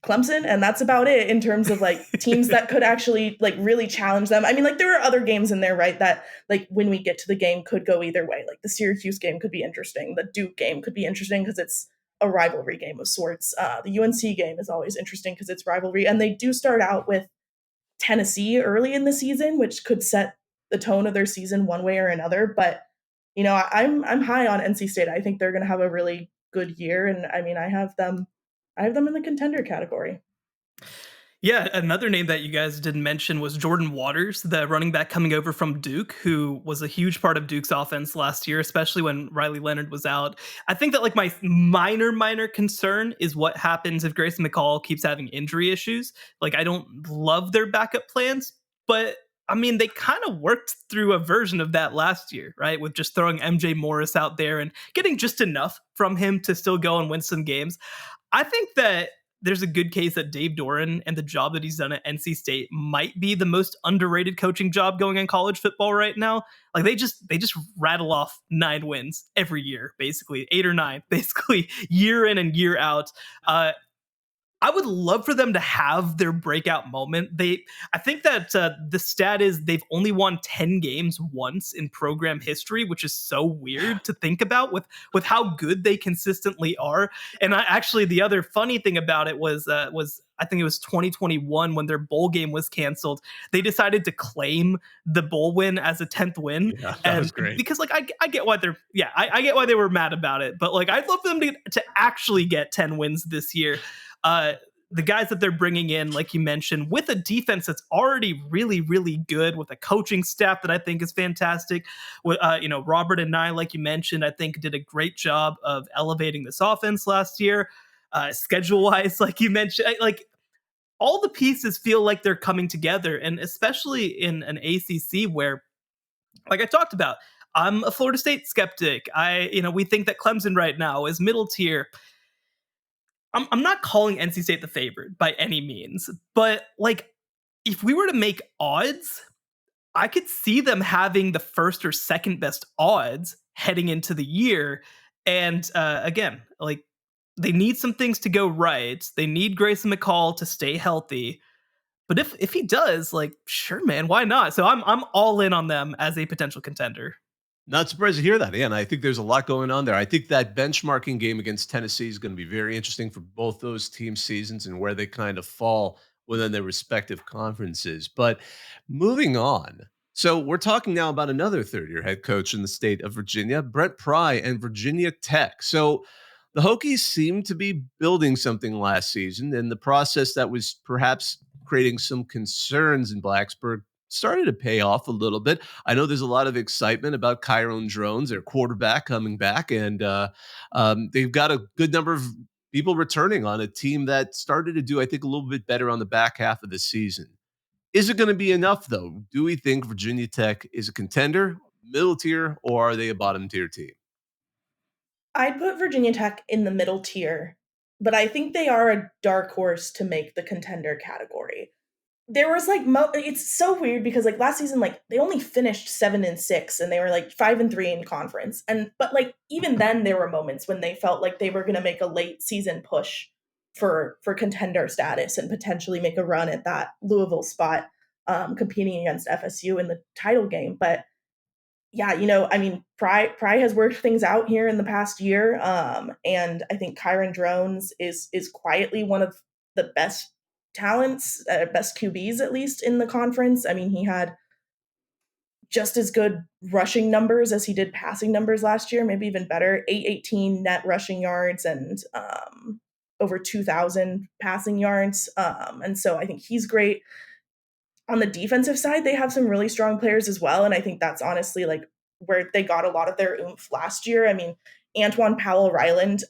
Clemson, and that's about it in terms of like teams that could actually like really challenge them. I mean, like there are other games in there, right, that like when we get to the game could go either way. Like the Syracuse game could be interesting. The Duke game could be interesting because it's a rivalry game of sorts. The UNC game is always interesting because it's rivalry. And they do start out with Tennessee early in the season, which could set the tone of their season one way or another. But, you know, I'm high on NC State. I think they're going to have a really good year. And I mean, I have them in the contender category. Yeah, another name that you guys didn't mention was Jordan Waters, the running back coming over from Duke, who was a huge part of Duke's offense last year, especially when Riley Leonard was out. I think that like my minor concern is what happens if Grayson McCall keeps having injury issues. Like I don't love their backup plans, but I mean, they kind of worked through a version of that last year, right? With just throwing MJ Morris out there and getting just enough from him to still go and win some games. I think that there's a good case that Dave Doran and the job that he's done at NC State might be the most underrated coaching job going in college football right now. Like they just rattle off 9 wins every year, basically 8 or 9, basically year in and year out. I would love for them to have their breakout moment. I think that the stat is they've only won 10 games once in program history, which is so weird to think about with how good they consistently are. And the other funny thing about it was I think it was 2021 when their bowl game was canceled. They decided to claim the bowl win as a 10th win. Yeah, that was great. Because like I get why I get why they were mad about it, but like I'd love for them to actually get 10 wins this year. the guys that they're bringing in, like you mentioned, with a defense that's already really, really good, with a coaching staff that I think is fantastic. Robert and I, like you mentioned, I think did a great job of elevating this offense last year. Schedule-wise, like you mentioned, like all the pieces feel like they're coming together, and especially in an ACC where, like I talked about, I'm a Florida State skeptic. We think that Clemson right now is middle tier. I'm not calling NC State the favorite by any means, but like if we were to make odds, I could see them having the first or second best odds heading into the year. And again, like they need some things to go right. They need Grayson McCall to stay healthy. But if he does, like, sure, man, why not? So I'm all in on them as a potential contender. Not surprised to hear that. And I think there's a lot going on there. I think that benchmarking game against Tennessee is going to be very interesting for both those team seasons and where they kind of fall within their respective conferences. But moving on. So we're talking now about another third-year head coach in the state of Virginia, Brent Pry and Virginia Tech. So the Hokies seemed to be building something last season, and the process that was perhaps creating some concerns in Blacksburg started to pay off a little bit. I know there's a lot of excitement about Kyron Drones, their quarterback, coming back, and they've got a good number of people returning on a team that started to do, I think, a little bit better on the back half of the season. Is it going to be enough, though? Do we think Virginia Tech is a contender, middle tier, or are they a bottom tier team? I'd put Virginia Tech in the middle tier, but I think they are a dark horse to make the contender category. There was like it's so weird because like last season, like they only finished 7-6 and they were like 5-3 in conference. But like even then there were moments when they felt like they were going to make a late season push for contender status and potentially make a run at that Louisville spot, competing against FSU in the title game. But yeah, I mean, Pry has worked things out here in the past year. And I think Kyron Drones is quietly one of the best talents, best QBs at least in the conference. I mean, he had just as good rushing numbers as he did passing numbers last year, maybe even better. 818 net rushing yards and over 2,000 passing yards. And so I think he's great. On the defensive side, they have some really strong players as well. And I think that's honestly like where they got a lot of their oomph last year. I mean, Antoine Powell-Ryland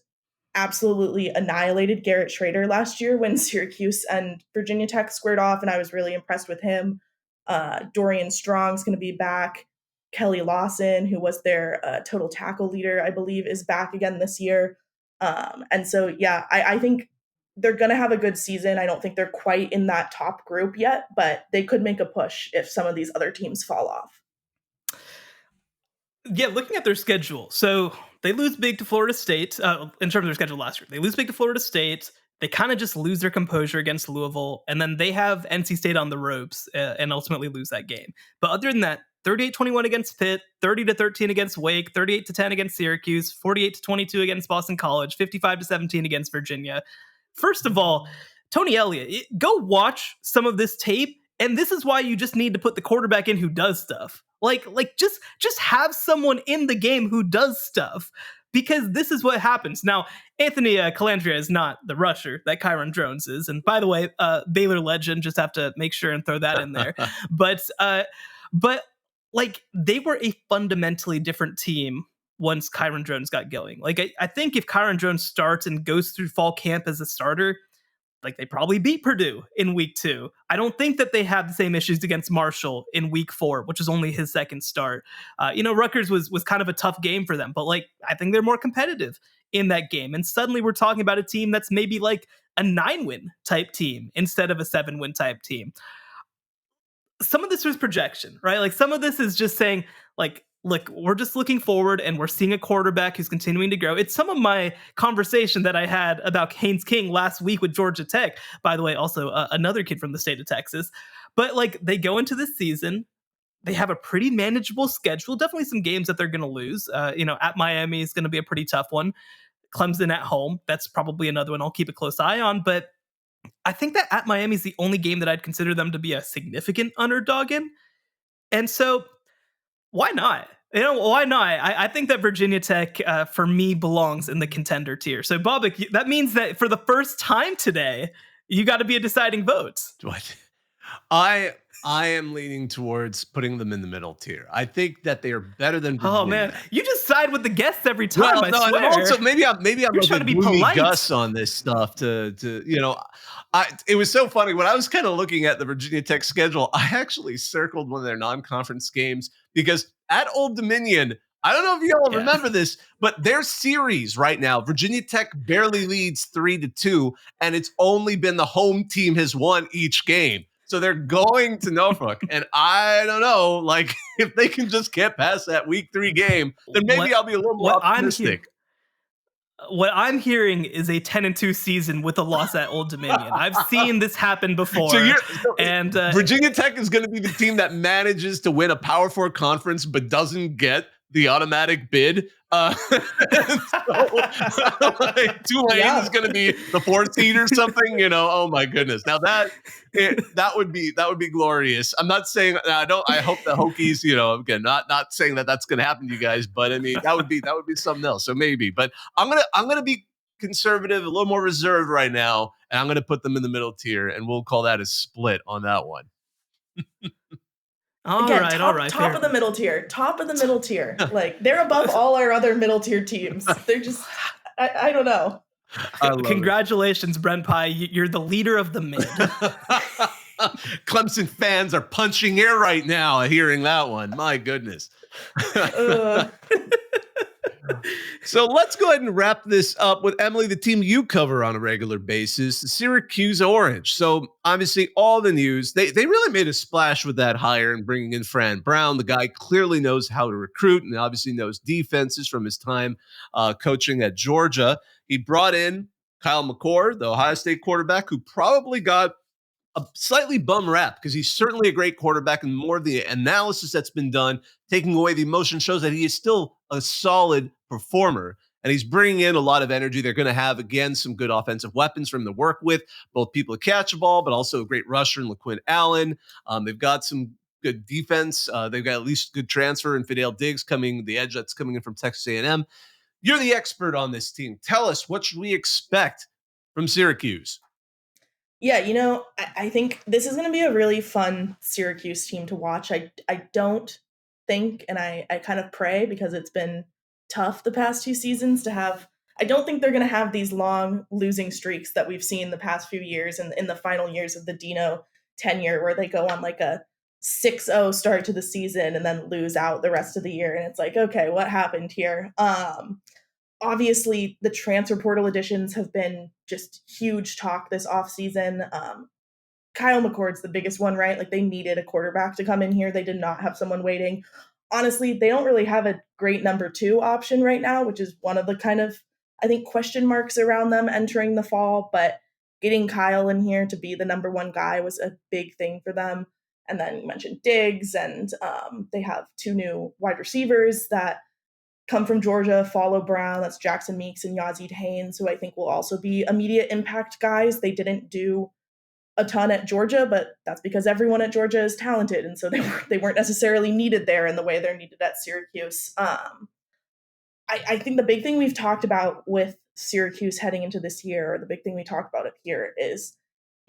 absolutely annihilated Garrett Schrader last year when Syracuse and Virginia Tech squared off, and I was really impressed with him. Dorian Strong's going to be back. Kelly Lawson, who was their total tackle leader, I believe, is back again this year. And so, yeah, I think they're going to have a good season. I don't think they're quite in that top group yet, but they could make a push if some of these other teams fall off. Yeah, looking at their schedule. So they lose big to Florida State in terms of their schedule last year. They lose big to Florida State. They kind of just lose their composure against Louisville. And then they have NC State on the ropes and ultimately lose that game. But other than that, 38-21 against Pitt, 30-13 against Wake, 38-10 against Syracuse, 48-22 against Boston College, 55-17 against Virginia. First of all, Tony Elliott, go watch some of this tape, and this is why you just need to put the quarterback in who does stuff. Like just have someone in the game who does stuff, because this is what happens. Now, Anthony Calandria is not the rusher that Kyron Drones is, and by the way, Baylor legend. Just have to make sure and throw that in there. But like they were a fundamentally different team once Kyron Drones got going. Like I think if Kyron Drones starts and goes through fall camp as a starter, like they probably beat Purdue in week 2. I don't think that they have the same issues against Marshall in week 4, which is only his second start. Rutgers was kind of a tough game for them, but like I think they're more competitive in that game. And suddenly we're talking about a team that's maybe like a 9-win type team instead of a 7-win type team. Some of this was projection, right? Like some of this is just saying like, look, we're just looking forward and we're seeing a quarterback who's continuing to grow. It's some of my conversation that I had about Haynes King last week with Georgia Tech, by the way, also another kid from the state of Texas. But like they go into this season, they have a pretty manageable schedule, definitely some games that they're going to lose. At Miami is going to be a pretty tough one. Clemson at home, that's probably another one I'll keep a close eye on. But I think that at Miami is the only game that I'd consider them to be a significant underdog in. And so why not? Why not? I think that Virginia Tech, for me, belongs in the contender tier. So, Bobak, that means that for the first time today, You got to be a deciding vote. What? I am leaning towards putting them in the middle tier. I think that they are better than Virginia. Oh man, you just side with the guests every time. Well, I no, swear. and I'm also maybe I'm You're like trying a to be gloomy polite. Gus on this stuff. It was so funny when I was kind of looking at the Virginia Tech schedule. I actually circled one of their non-conference games because at Old Dominion. I don't know if you all remember this, but their series right now, Virginia Tech barely leads 3-2, and it's only been the home team has won each game. So they're going to Norfolk, and I don't know, like if they can just get past that week 3 game, then maybe I'll be a little more optimistic. What I'm hearing is a 10-2 season with a loss at Old Dominion. I've seen this happen before. And Virginia Tech is going to be the team that manages to win a Power 4 conference but doesn't get the automatic bid. Tulane is going to be the 4th seed or something. Oh my goodness! Now that would be glorious. I'm not saying I hope the Hokies. Again, not saying that that's going to happen to you guys, but I mean that would be something else. So maybe, but I'm gonna be conservative, a little more reserved right now, and I'm gonna put them in the middle tier, and we'll call that a split on that one. All right. Top of the middle tier. Top of the middle tier. Like they're above all our other middle tier teams. They're just, I don't know. Congratulations, Brent Pye. You're the leader of the mid. Clemson fans are punching air right now hearing that one. My goodness. So let's go ahead and wrap this up with Emily, the team you cover on a regular basis, the Syracuse Orange. So obviously all the news, they really made a splash with that hire and bringing in Fran Brown. The guy clearly knows how to recruit and obviously knows defenses from his time coaching at Georgia. He brought in Kyle McCord, the Ohio State quarterback, who probably got a slightly bum rap because he's certainly a great quarterback, and more of the analysis that's been done, taking away the emotion, shows that he is still a solid performer. And he's bringing in a lot of energy. They're going to have, again, some good offensive weapons for him to work with, both people to catch a ball, but also a great rusher in LaQuinn Allen. They've got some good defense. They've got at least good transfer in Fidel Diggs the edge that's coming in from Texas A&M. You're the expert on this team. Tell us, what should we expect from Syracuse? Yeah, I think this is going to be a really fun Syracuse team to watch. I don't think, and I kind of pray, because it's been tough the past 2 seasons to have, I don't think they're going to have these long losing streaks that we've seen the past few years and in the final years of the Dino tenure, where they go on like a 6-0 start to the season and then lose out the rest of the year. And it's like, okay, what happened here? Obviously, the transfer portal additions have been just huge talk this offseason. Kyle McCord's the biggest one, right? Like, they needed a quarterback to come in here. They did not have someone waiting. Honestly, they don't really have a great number 2 option right now, which is one of the kind of, I think, question marks around them entering the fall. But getting Kyle in here to be the number 1 guy was a big thing for them. And then you mentioned Diggs, and they have 2 new wide receivers that come from Georgia, follow Brown. That's Jackson Meeks and Yazid Haynes, who I think will also be immediate impact guys. They didn't do a ton at Georgia, but that's because everyone at Georgia is talented, and so they weren't necessarily needed there in the way they're needed at Syracuse. I think the big thing we've talked about with Syracuse heading into this year, or the big thing we talk about up here, is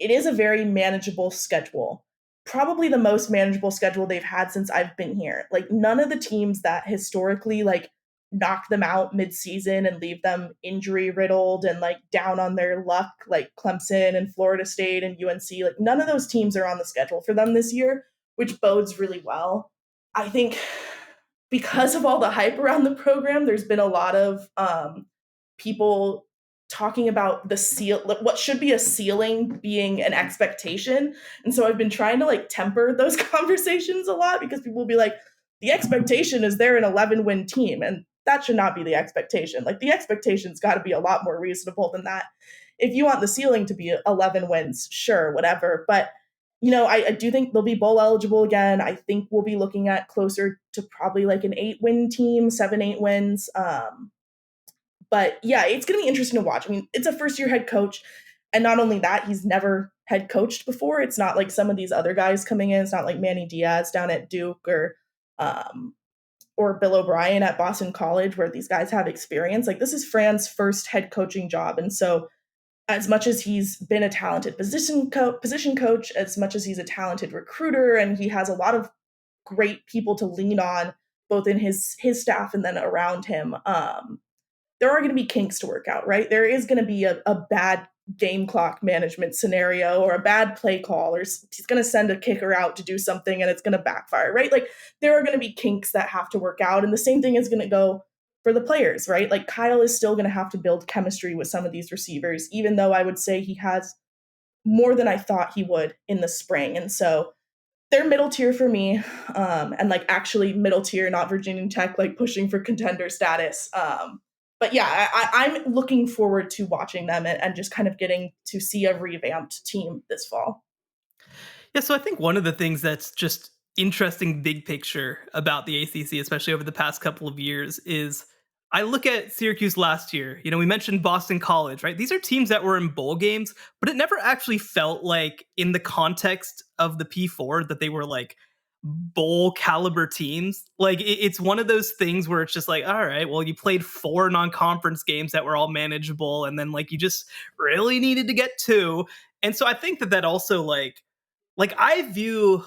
it is a very manageable schedule. Probably the most manageable schedule they've had since I've been here. Like, none of the teams that historically knock them out mid-season and leave them injury riddled and down on their luck, like Clemson and Florida State and UNC, none of those teams are on the schedule for them this year, which bodes really well. I think because of all the hype around the program, there's been a lot of people talking about what should be a ceiling being an expectation. And so I've been trying to temper those conversations a lot, because people will be like, the expectation is they're an 11-win team, and that should not be the expectation. The expectation's got to be a lot more reasonable than that. If you want the ceiling to be 11 wins, sure, whatever. But, I do think they'll be bowl eligible again. I think we'll be looking at closer to probably an 8-win team, 7-8 wins. But yeah, it's going to be interesting to watch. I mean, it's a first-year head coach. And not only that, he's never head coached before. It's not like some of these other guys coming in. It's not like Manny Diaz down at Duke or Bill O'Brien at Boston College, where these guys have experience. This is Fran's first head coaching job. And so as much as he's been a talented position coach, as much as he's a talented recruiter, and he has a lot of great people to lean on, both in his staff and then around him. There are going to be kinks to work out, right? There is going to be a bad game clock management scenario or a bad play call, or he's going to send a kicker out to do something and it's going to backfire, right? Like there are going to be kinks that have to work out. And the same thing is going to go for the players, right? Like Kyle is still going to have to build chemistry with some of these receivers, even though I would say he has more than I thought he would in the spring. And so they're middle tier for me, and like actually middle tier, not Virginia Tech, like pushing for contender status. But yeah, I'm looking forward to watching them and just kind of getting to see a revamped team this fall. Yeah, so I think one of the things that's just interesting big picture about the ACC, especially over the past couple of years, is I look at Syracuse last year. You know, we mentioned Boston College, right? These are teams that were in bowl games, but it never actually felt like in the context of the P4 that they were like bowl caliber teams. Like it's one of those things where it's just like, all right, well, you played 4 non-conference games that were all manageable, and then like you just really needed to get 2. And so I think that also like I view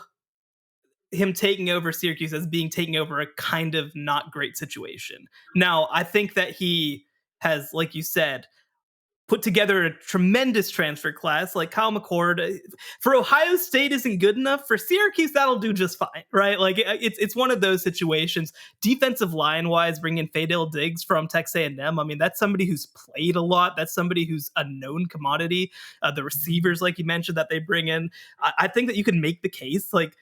him taking over Syracuse as being taking over a kind of not great situation. Now, I think that he has, like you said, put together a tremendous transfer class. Like Kyle McCord for Ohio State isn't good enough. For Syracuse, that'll do just fine, right? Like it's one of those situations. Defensive line wise, bringing in Fadale Diggs from Texas A&M. I mean, that's somebody who's played a lot. That's somebody who's a known commodity. The receivers, like you mentioned, that they bring in, I think that you can make the case. Like,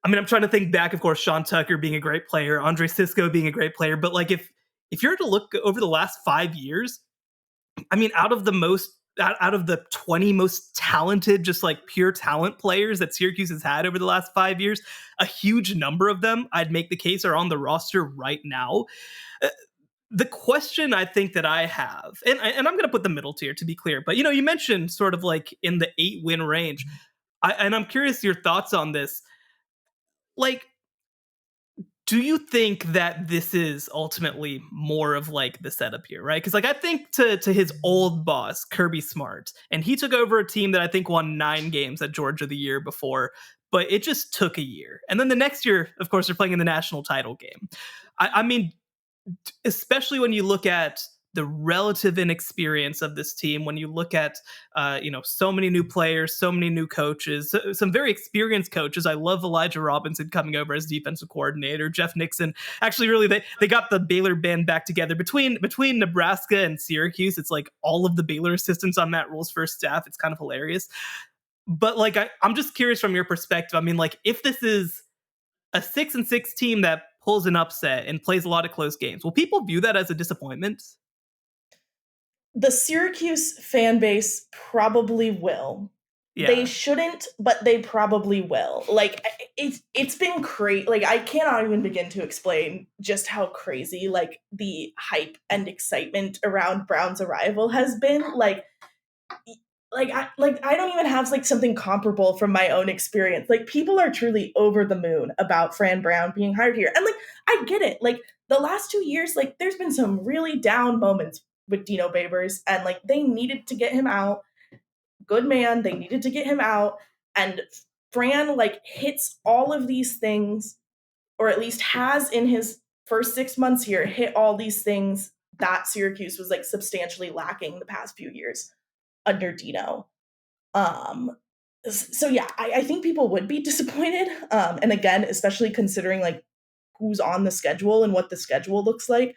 I mean, I'm trying to think back. Of course, Sean Tucker being a great player, Andre Sisco being a great player, but like if you're to look over the last 5 years, I mean, out of the 20 most talented, just like pure talent players that Syracuse has had over the last 5 years, a huge number of them, I'd make the case, are on the roster right now. The question I think that I have, and I'm going to put the middle tier to be clear, but you mentioned sort of like in the 8-win range, and I'm curious your thoughts on this. Like, do you think that this is ultimately more of like the setup here, right? Because like I think to his old boss, Kirby Smart, and he took over a team that I think won 9 games at Georgia the year before, but it just took a year. And then the next year, of course, they're playing in the national title game. I mean, especially when you look at the relative inexperience of this team, when you look at, so many new players, so many new coaches, some very experienced coaches. I love Elijah Robinson coming over as defensive coordinator. Jeff Nixon, actually, really, they got the Baylor band back together. Between Nebraska and Syracuse, it's like all of the Baylor assistants on Matt Rule's first staff. It's kind of hilarious. But like, I'm just curious from your perspective. I mean, like, if this is a 6-6 team that pulls an upset and plays a lot of close games, will people view that as a disappointment? The Syracuse fan base probably will. Yeah. They shouldn't, but they probably will. Like it's been crazy. Like I cannot even begin to explain just how crazy like the hype and excitement around Brown's arrival has been. I don't even have like something comparable from my own experience. Like people are truly over the moon about Fran Brown being hired here. And like I get it. Like the last 2 years, like there's been some really down moments with Dino Babers, and like they needed to get him out. Good man, they needed to get him out. And Fran like hits all of these things, or at least has in his first 6 months here, hit all these things that Syracuse was like substantially lacking the past few years under Dino. So yeah, I think people would be disappointed. And again, especially considering like who's on the schedule and what the schedule looks like.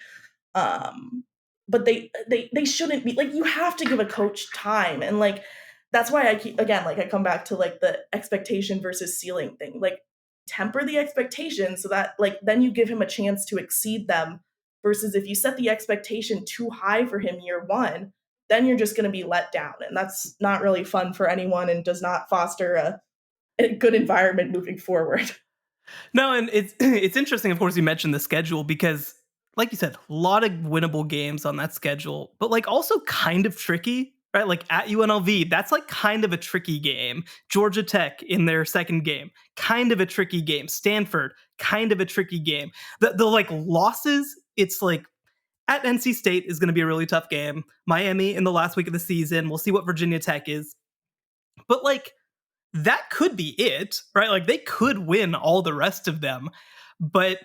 But they shouldn't be. Like, you have to give a coach time. And like that's why I come back to like the expectation versus ceiling thing. Like temper the expectations so that like then you give him a chance to exceed them, versus if you set the expectation too high for him year one, then you're just going to be let down, and that's not really fun for anyone and does not foster a good environment moving forward. No, and it's interesting, of course, you mentioned the schedule, because like you said, a lot of winnable games on that schedule, but like also kind of tricky, right? Like at UNLV, that's like kind of a tricky game. Georgia Tech in their second game, kind of a tricky game. Stanford, kind of a tricky game. The like losses, it's like at NC State is going to be a really tough game. Miami in the last week of the season. We'll see what Virginia Tech is. But like, that could be it, right? Like, they could win all the rest of them. But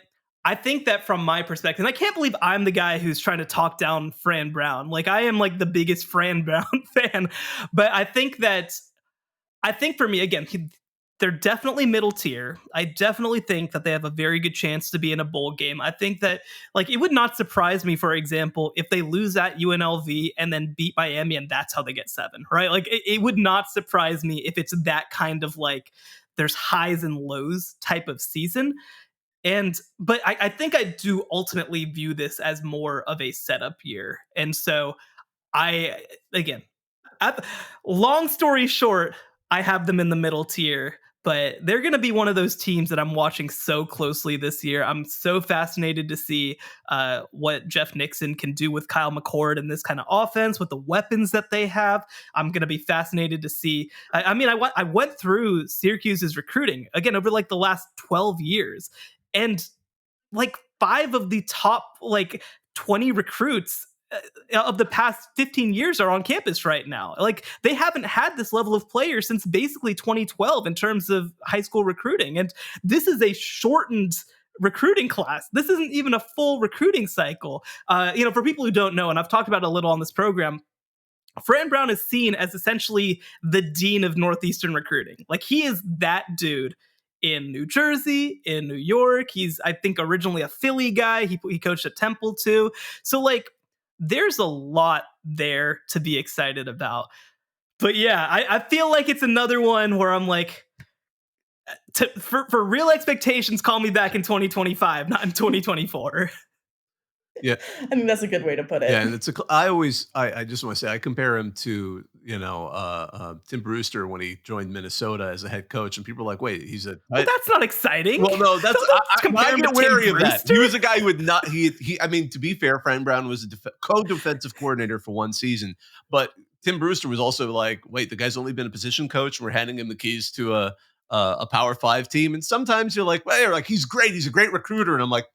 I think that from my perspective, and I can't believe I'm the guy who's trying to talk down Fran Brown. Like, I am like the biggest Fran Brown fan. But I think for me, again, they're definitely middle tier. I definitely think that they have a very good chance to be in a bowl game. I think that, like, it would not surprise me, for example, if they lose at UNLV and then beat Miami and that's how they get 7, right? Like, it would not surprise me if it's that kind of, like, there's highs and lows type of season. But I think I do ultimately view this as more of a setup year. And so long story short, I have them in the middle tier, but they're going to be one of those teams that I'm watching so closely this year. I'm so fascinated to see what Jeff Nixon can do with Kyle McCord and this kind of offense with the weapons that they have. I'm going to be fascinated to see. I went through Syracuse's recruiting again over like the last 12 years, and like 5 of the top like 20 recruits of the past 15 years are on campus right now. Like, they haven't had this level of players since basically 2012 in terms of high school recruiting. And this is a shortened recruiting class. This isn't even a full recruiting cycle. For people who don't know, and I've talked about it a little on this program, Fran Brown is seen as essentially the dean of Northeastern recruiting. Like, he is that dude in New Jersey, in New York. He's, I think, originally a Philly guy. He coached at Temple too. So like, there's a lot there to be excited about. But yeah, I feel like it's another one where I'm like, for real expectations, call me back in 2025, not in 2024. Yeah, I think that's a good way to put it. Yeah, and I just want to say I compare him to Tim Brewster when he joined Minnesota as a head coach, and people are like, "Wait, he's a." Well, that's not exciting. Well, no, that's I get wary of that. He was a guy who would not. I mean, to be fair, Fran Brown was a co-defensive coordinator for one season, but Tim Brewster was also like, "Wait, the guy's only been a position coach. We're handing him the keys to a Power 5 team." And sometimes you're like, "Well, he's great. He's a great recruiter," and I'm like,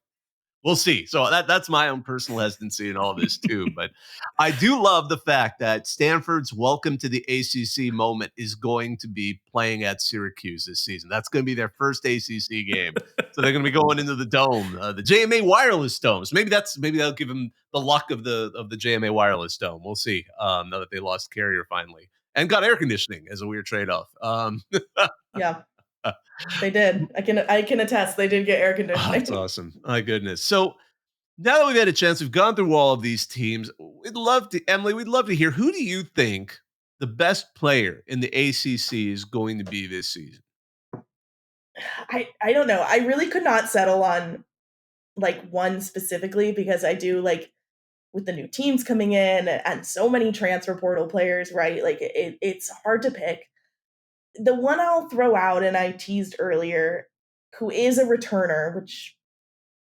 we'll see. So that's my own personal hesitancy in all this too. But I do love the fact that Stanford's welcome to the ACC moment is going to be playing at Syracuse this season. That's going to be their first ACC game. So they're going to be going into the dome, the JMA Wireless Dome. So maybe that'll give them the luck of the JMA Wireless Dome. We'll see. Now that they lost Carrier finally and got air conditioning as a weird trade-off. Yeah. They did. I can attest. They did get air conditioning. Oh, that's awesome. My goodness. So now that we've had a chance, we've gone through all of these teams. Emily, we'd love to hear, who do you think the best player in the ACC is going to be this season? I don't know. I really could not settle on like one specifically, because I do like, with the new teams coming in and so many transfer portal players, right? Like it's hard to pick. The one I'll throw out, and I teased earlier, who is a returner, which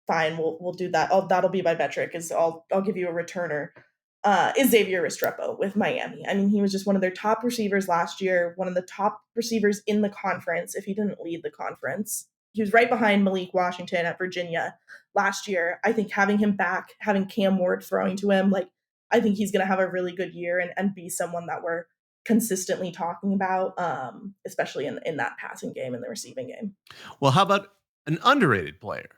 fine, we'll do that. That'll be my metric, is I'll give you a returner. Is Xavier Restrepo with Miami. I mean, he was just one of their top receivers last year, one of the top receivers in the conference, if he didn't lead the conference. He was right behind Malik Washington at Virginia last year. I think having him back, having Cam Ward throwing to him, like, I think he's going to have a really good year and be someone that we're consistently talking about, especially in that passing game and the receiving game. Well, how about an underrated player?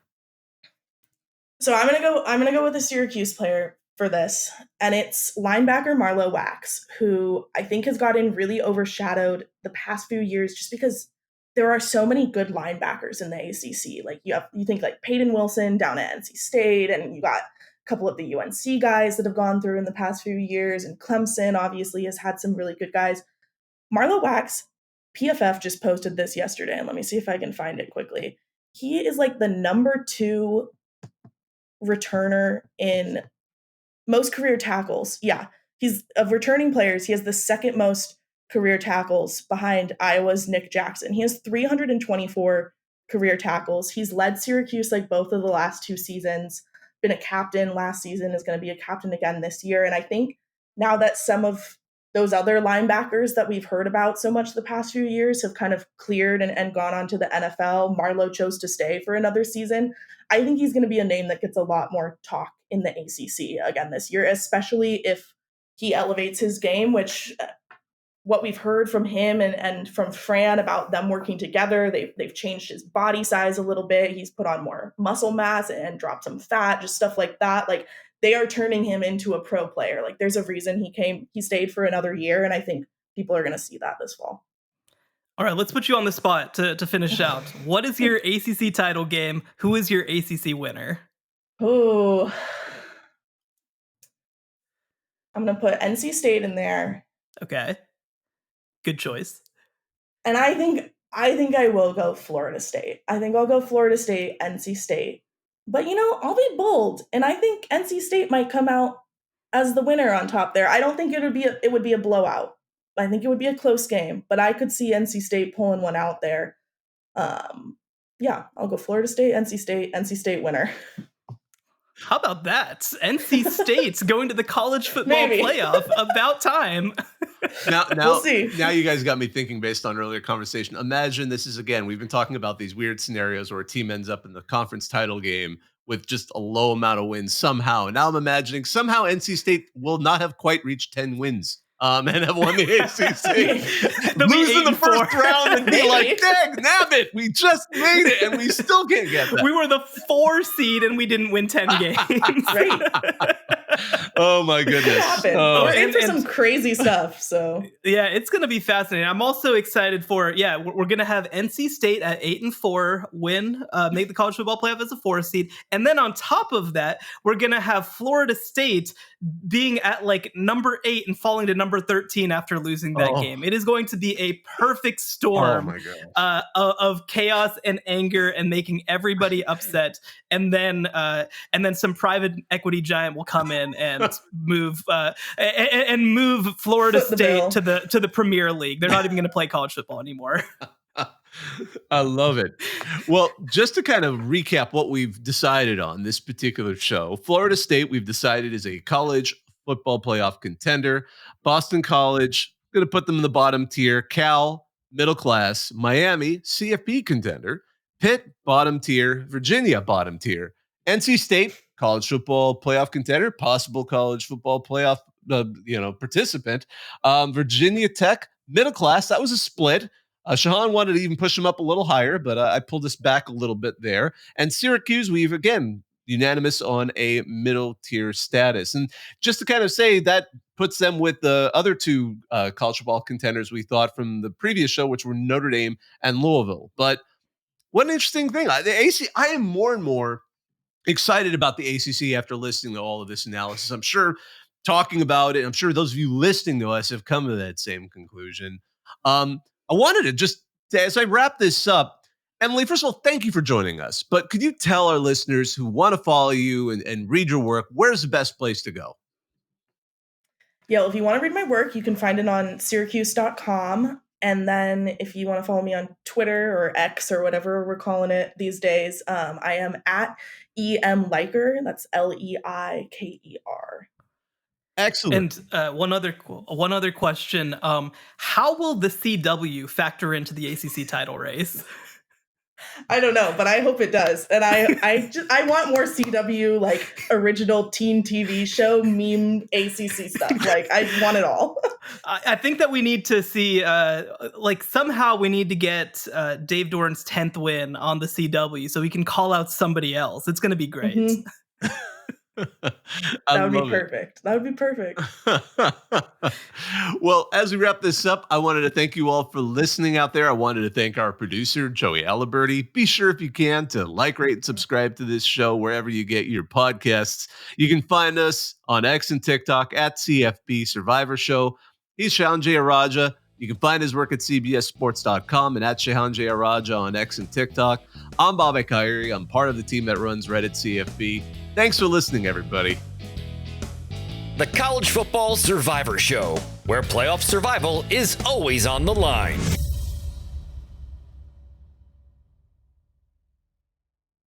So I'm gonna go with a Syracuse player for this, and it's linebacker Marlo Wax, who I think has gotten really overshadowed the past few years just because there are so many good linebackers in the ACC. Like you think like Peyton Wilson down at NC State, and you got a couple of the UNC guys that have gone through in the past few years, and Clemson obviously has had some really good guys. Marlo Wax, PFF just posted this yesterday, and let me see if I can find it quickly. He is like the number 2 returner in most career tackles. Yeah, he's of returning players. He has the second most career tackles behind Iowa's Nick Jackson. He has 324 career tackles. He's led Syracuse like both of the last 2 seasons, been a captain last season, is going to be a captain again this year. And I think now that some of those other linebackers that we've heard about so much the past few years have kind of cleared and gone on to the NFL. Marlowe chose to stay for another season. I think he's going to be a name that gets a lot more talk in the ACC again this year, especially if he elevates his game, which what we've heard from him and from Fran about them working together, they've changed his body size a little bit. He's put on more muscle mass and dropped some fat, just stuff like that. Like, they are turning him into a pro player. Like, there's a reason he stayed for another year, and I think people are going to see that this fall. All right, let's put you on the spot to finish out. What is your ACC title game? Who is your ACC winner? Oh, I'm going to put NC State in there. Okay. Good choice. And I think I will go Florida State. I think I'll go Florida State, NC State. But, I'll be bold, and I think NC State might come out as the winner on top there. I don't think it would be a blowout. I think it would be a close game, but I could see NC State pulling one out there. Yeah, I'll go Florida State, NC State winner. How about that? NC State's going to the college football Maybe. playoff. About time. Now, We'll see. Now you guys got me thinking based on earlier conversation. Imagine this is, again, we've been talking about these weird scenarios where a team ends up in the conference title game with just a low amount of wins somehow. And now I'm imagining somehow NC State will not have quite reached 10 wins. And have won the ACC. Lose in the first round and be like, dang, nabbit, we just made it and we still can't get that. We were the 4 seed and we didn't win 10 games. Right. Oh my goodness. It happened. We're in for some crazy stuff. So yeah, it's going to be fascinating. I'm also excited for, we're going to have NC State at 8-4 win, make the college football playoff as a 4 seed. And then on top of that, we're going to have Florida State being at like number 8 and falling to number 13 after losing that game. It is going to be a perfect storm of chaos and anger and making everybody upset. And then some private equity giant will come in and move Florida State to the Premier League. They're not even going to play college football anymore. I love it. Well, just to kind of recap what we've decided on this particular show, Florida State, we've decided, is a college football playoff contender. Boston College, going to put them in the bottom tier. Cal, middle class. Miami, CFP contender. Pitt, bottom tier. Virginia, bottom tier. NC State, college football playoff contender, possible college football playoff participant. Virginia Tech, middle class. That was a split. Shahan wanted to even push him up a little higher, but I pulled us back a little bit there. And Syracuse, we've again unanimous on a middle tier status. And just to kind of say that puts them with the other 2 college football contenders we thought from the previous show, which were Notre Dame and Louisville. But what an interesting thing. I am more and more excited about the ACC after listening to all of this analysis. I'm sure talking about it, I'm sure those of you listening to us have come to that same conclusion. I wanted to just, as I wrap this up, Emily, first of all, thank you for joining us. But could you tell our listeners who want to follow you and read your work, where's the best place to go? Yeah, well, if you want to read my work, you can find it on Syracuse.com. And then if you want to follow me on Twitter or X or whatever we're calling it these days, I am at EM Leiker. That's Leiker. Excellent. And one other question: how will the CW factor into the ACC title race? I don't know, but I hope it does. And I want more CW, like, original teen TV show meme ACC stuff. Like, I want it all. I think that we need to see, somehow we need to get Dave Doran's 10th win on the CW so we can call out somebody else. It's going to be great. Mm-hmm. That would be perfect. That would be perfect. Well, as we wrap this up, I wanted to thank you all for listening out there. I wanted to thank our producer, Joey Aliberti. Be sure, if you can, to like, rate, and subscribe to this show wherever you get your podcasts. You can find us on X and TikTok at CFB Survivor Show. He's Shahan Jayaraja. You can find his work at cbssports.com and at Shahan Jayaraja on X and TikTok. I'm Bobby Kyrie. I'm part of the team that runs Reddit CFB. Thanks for listening, everybody. The College Football Survivor Show, where playoff survival is always on the line.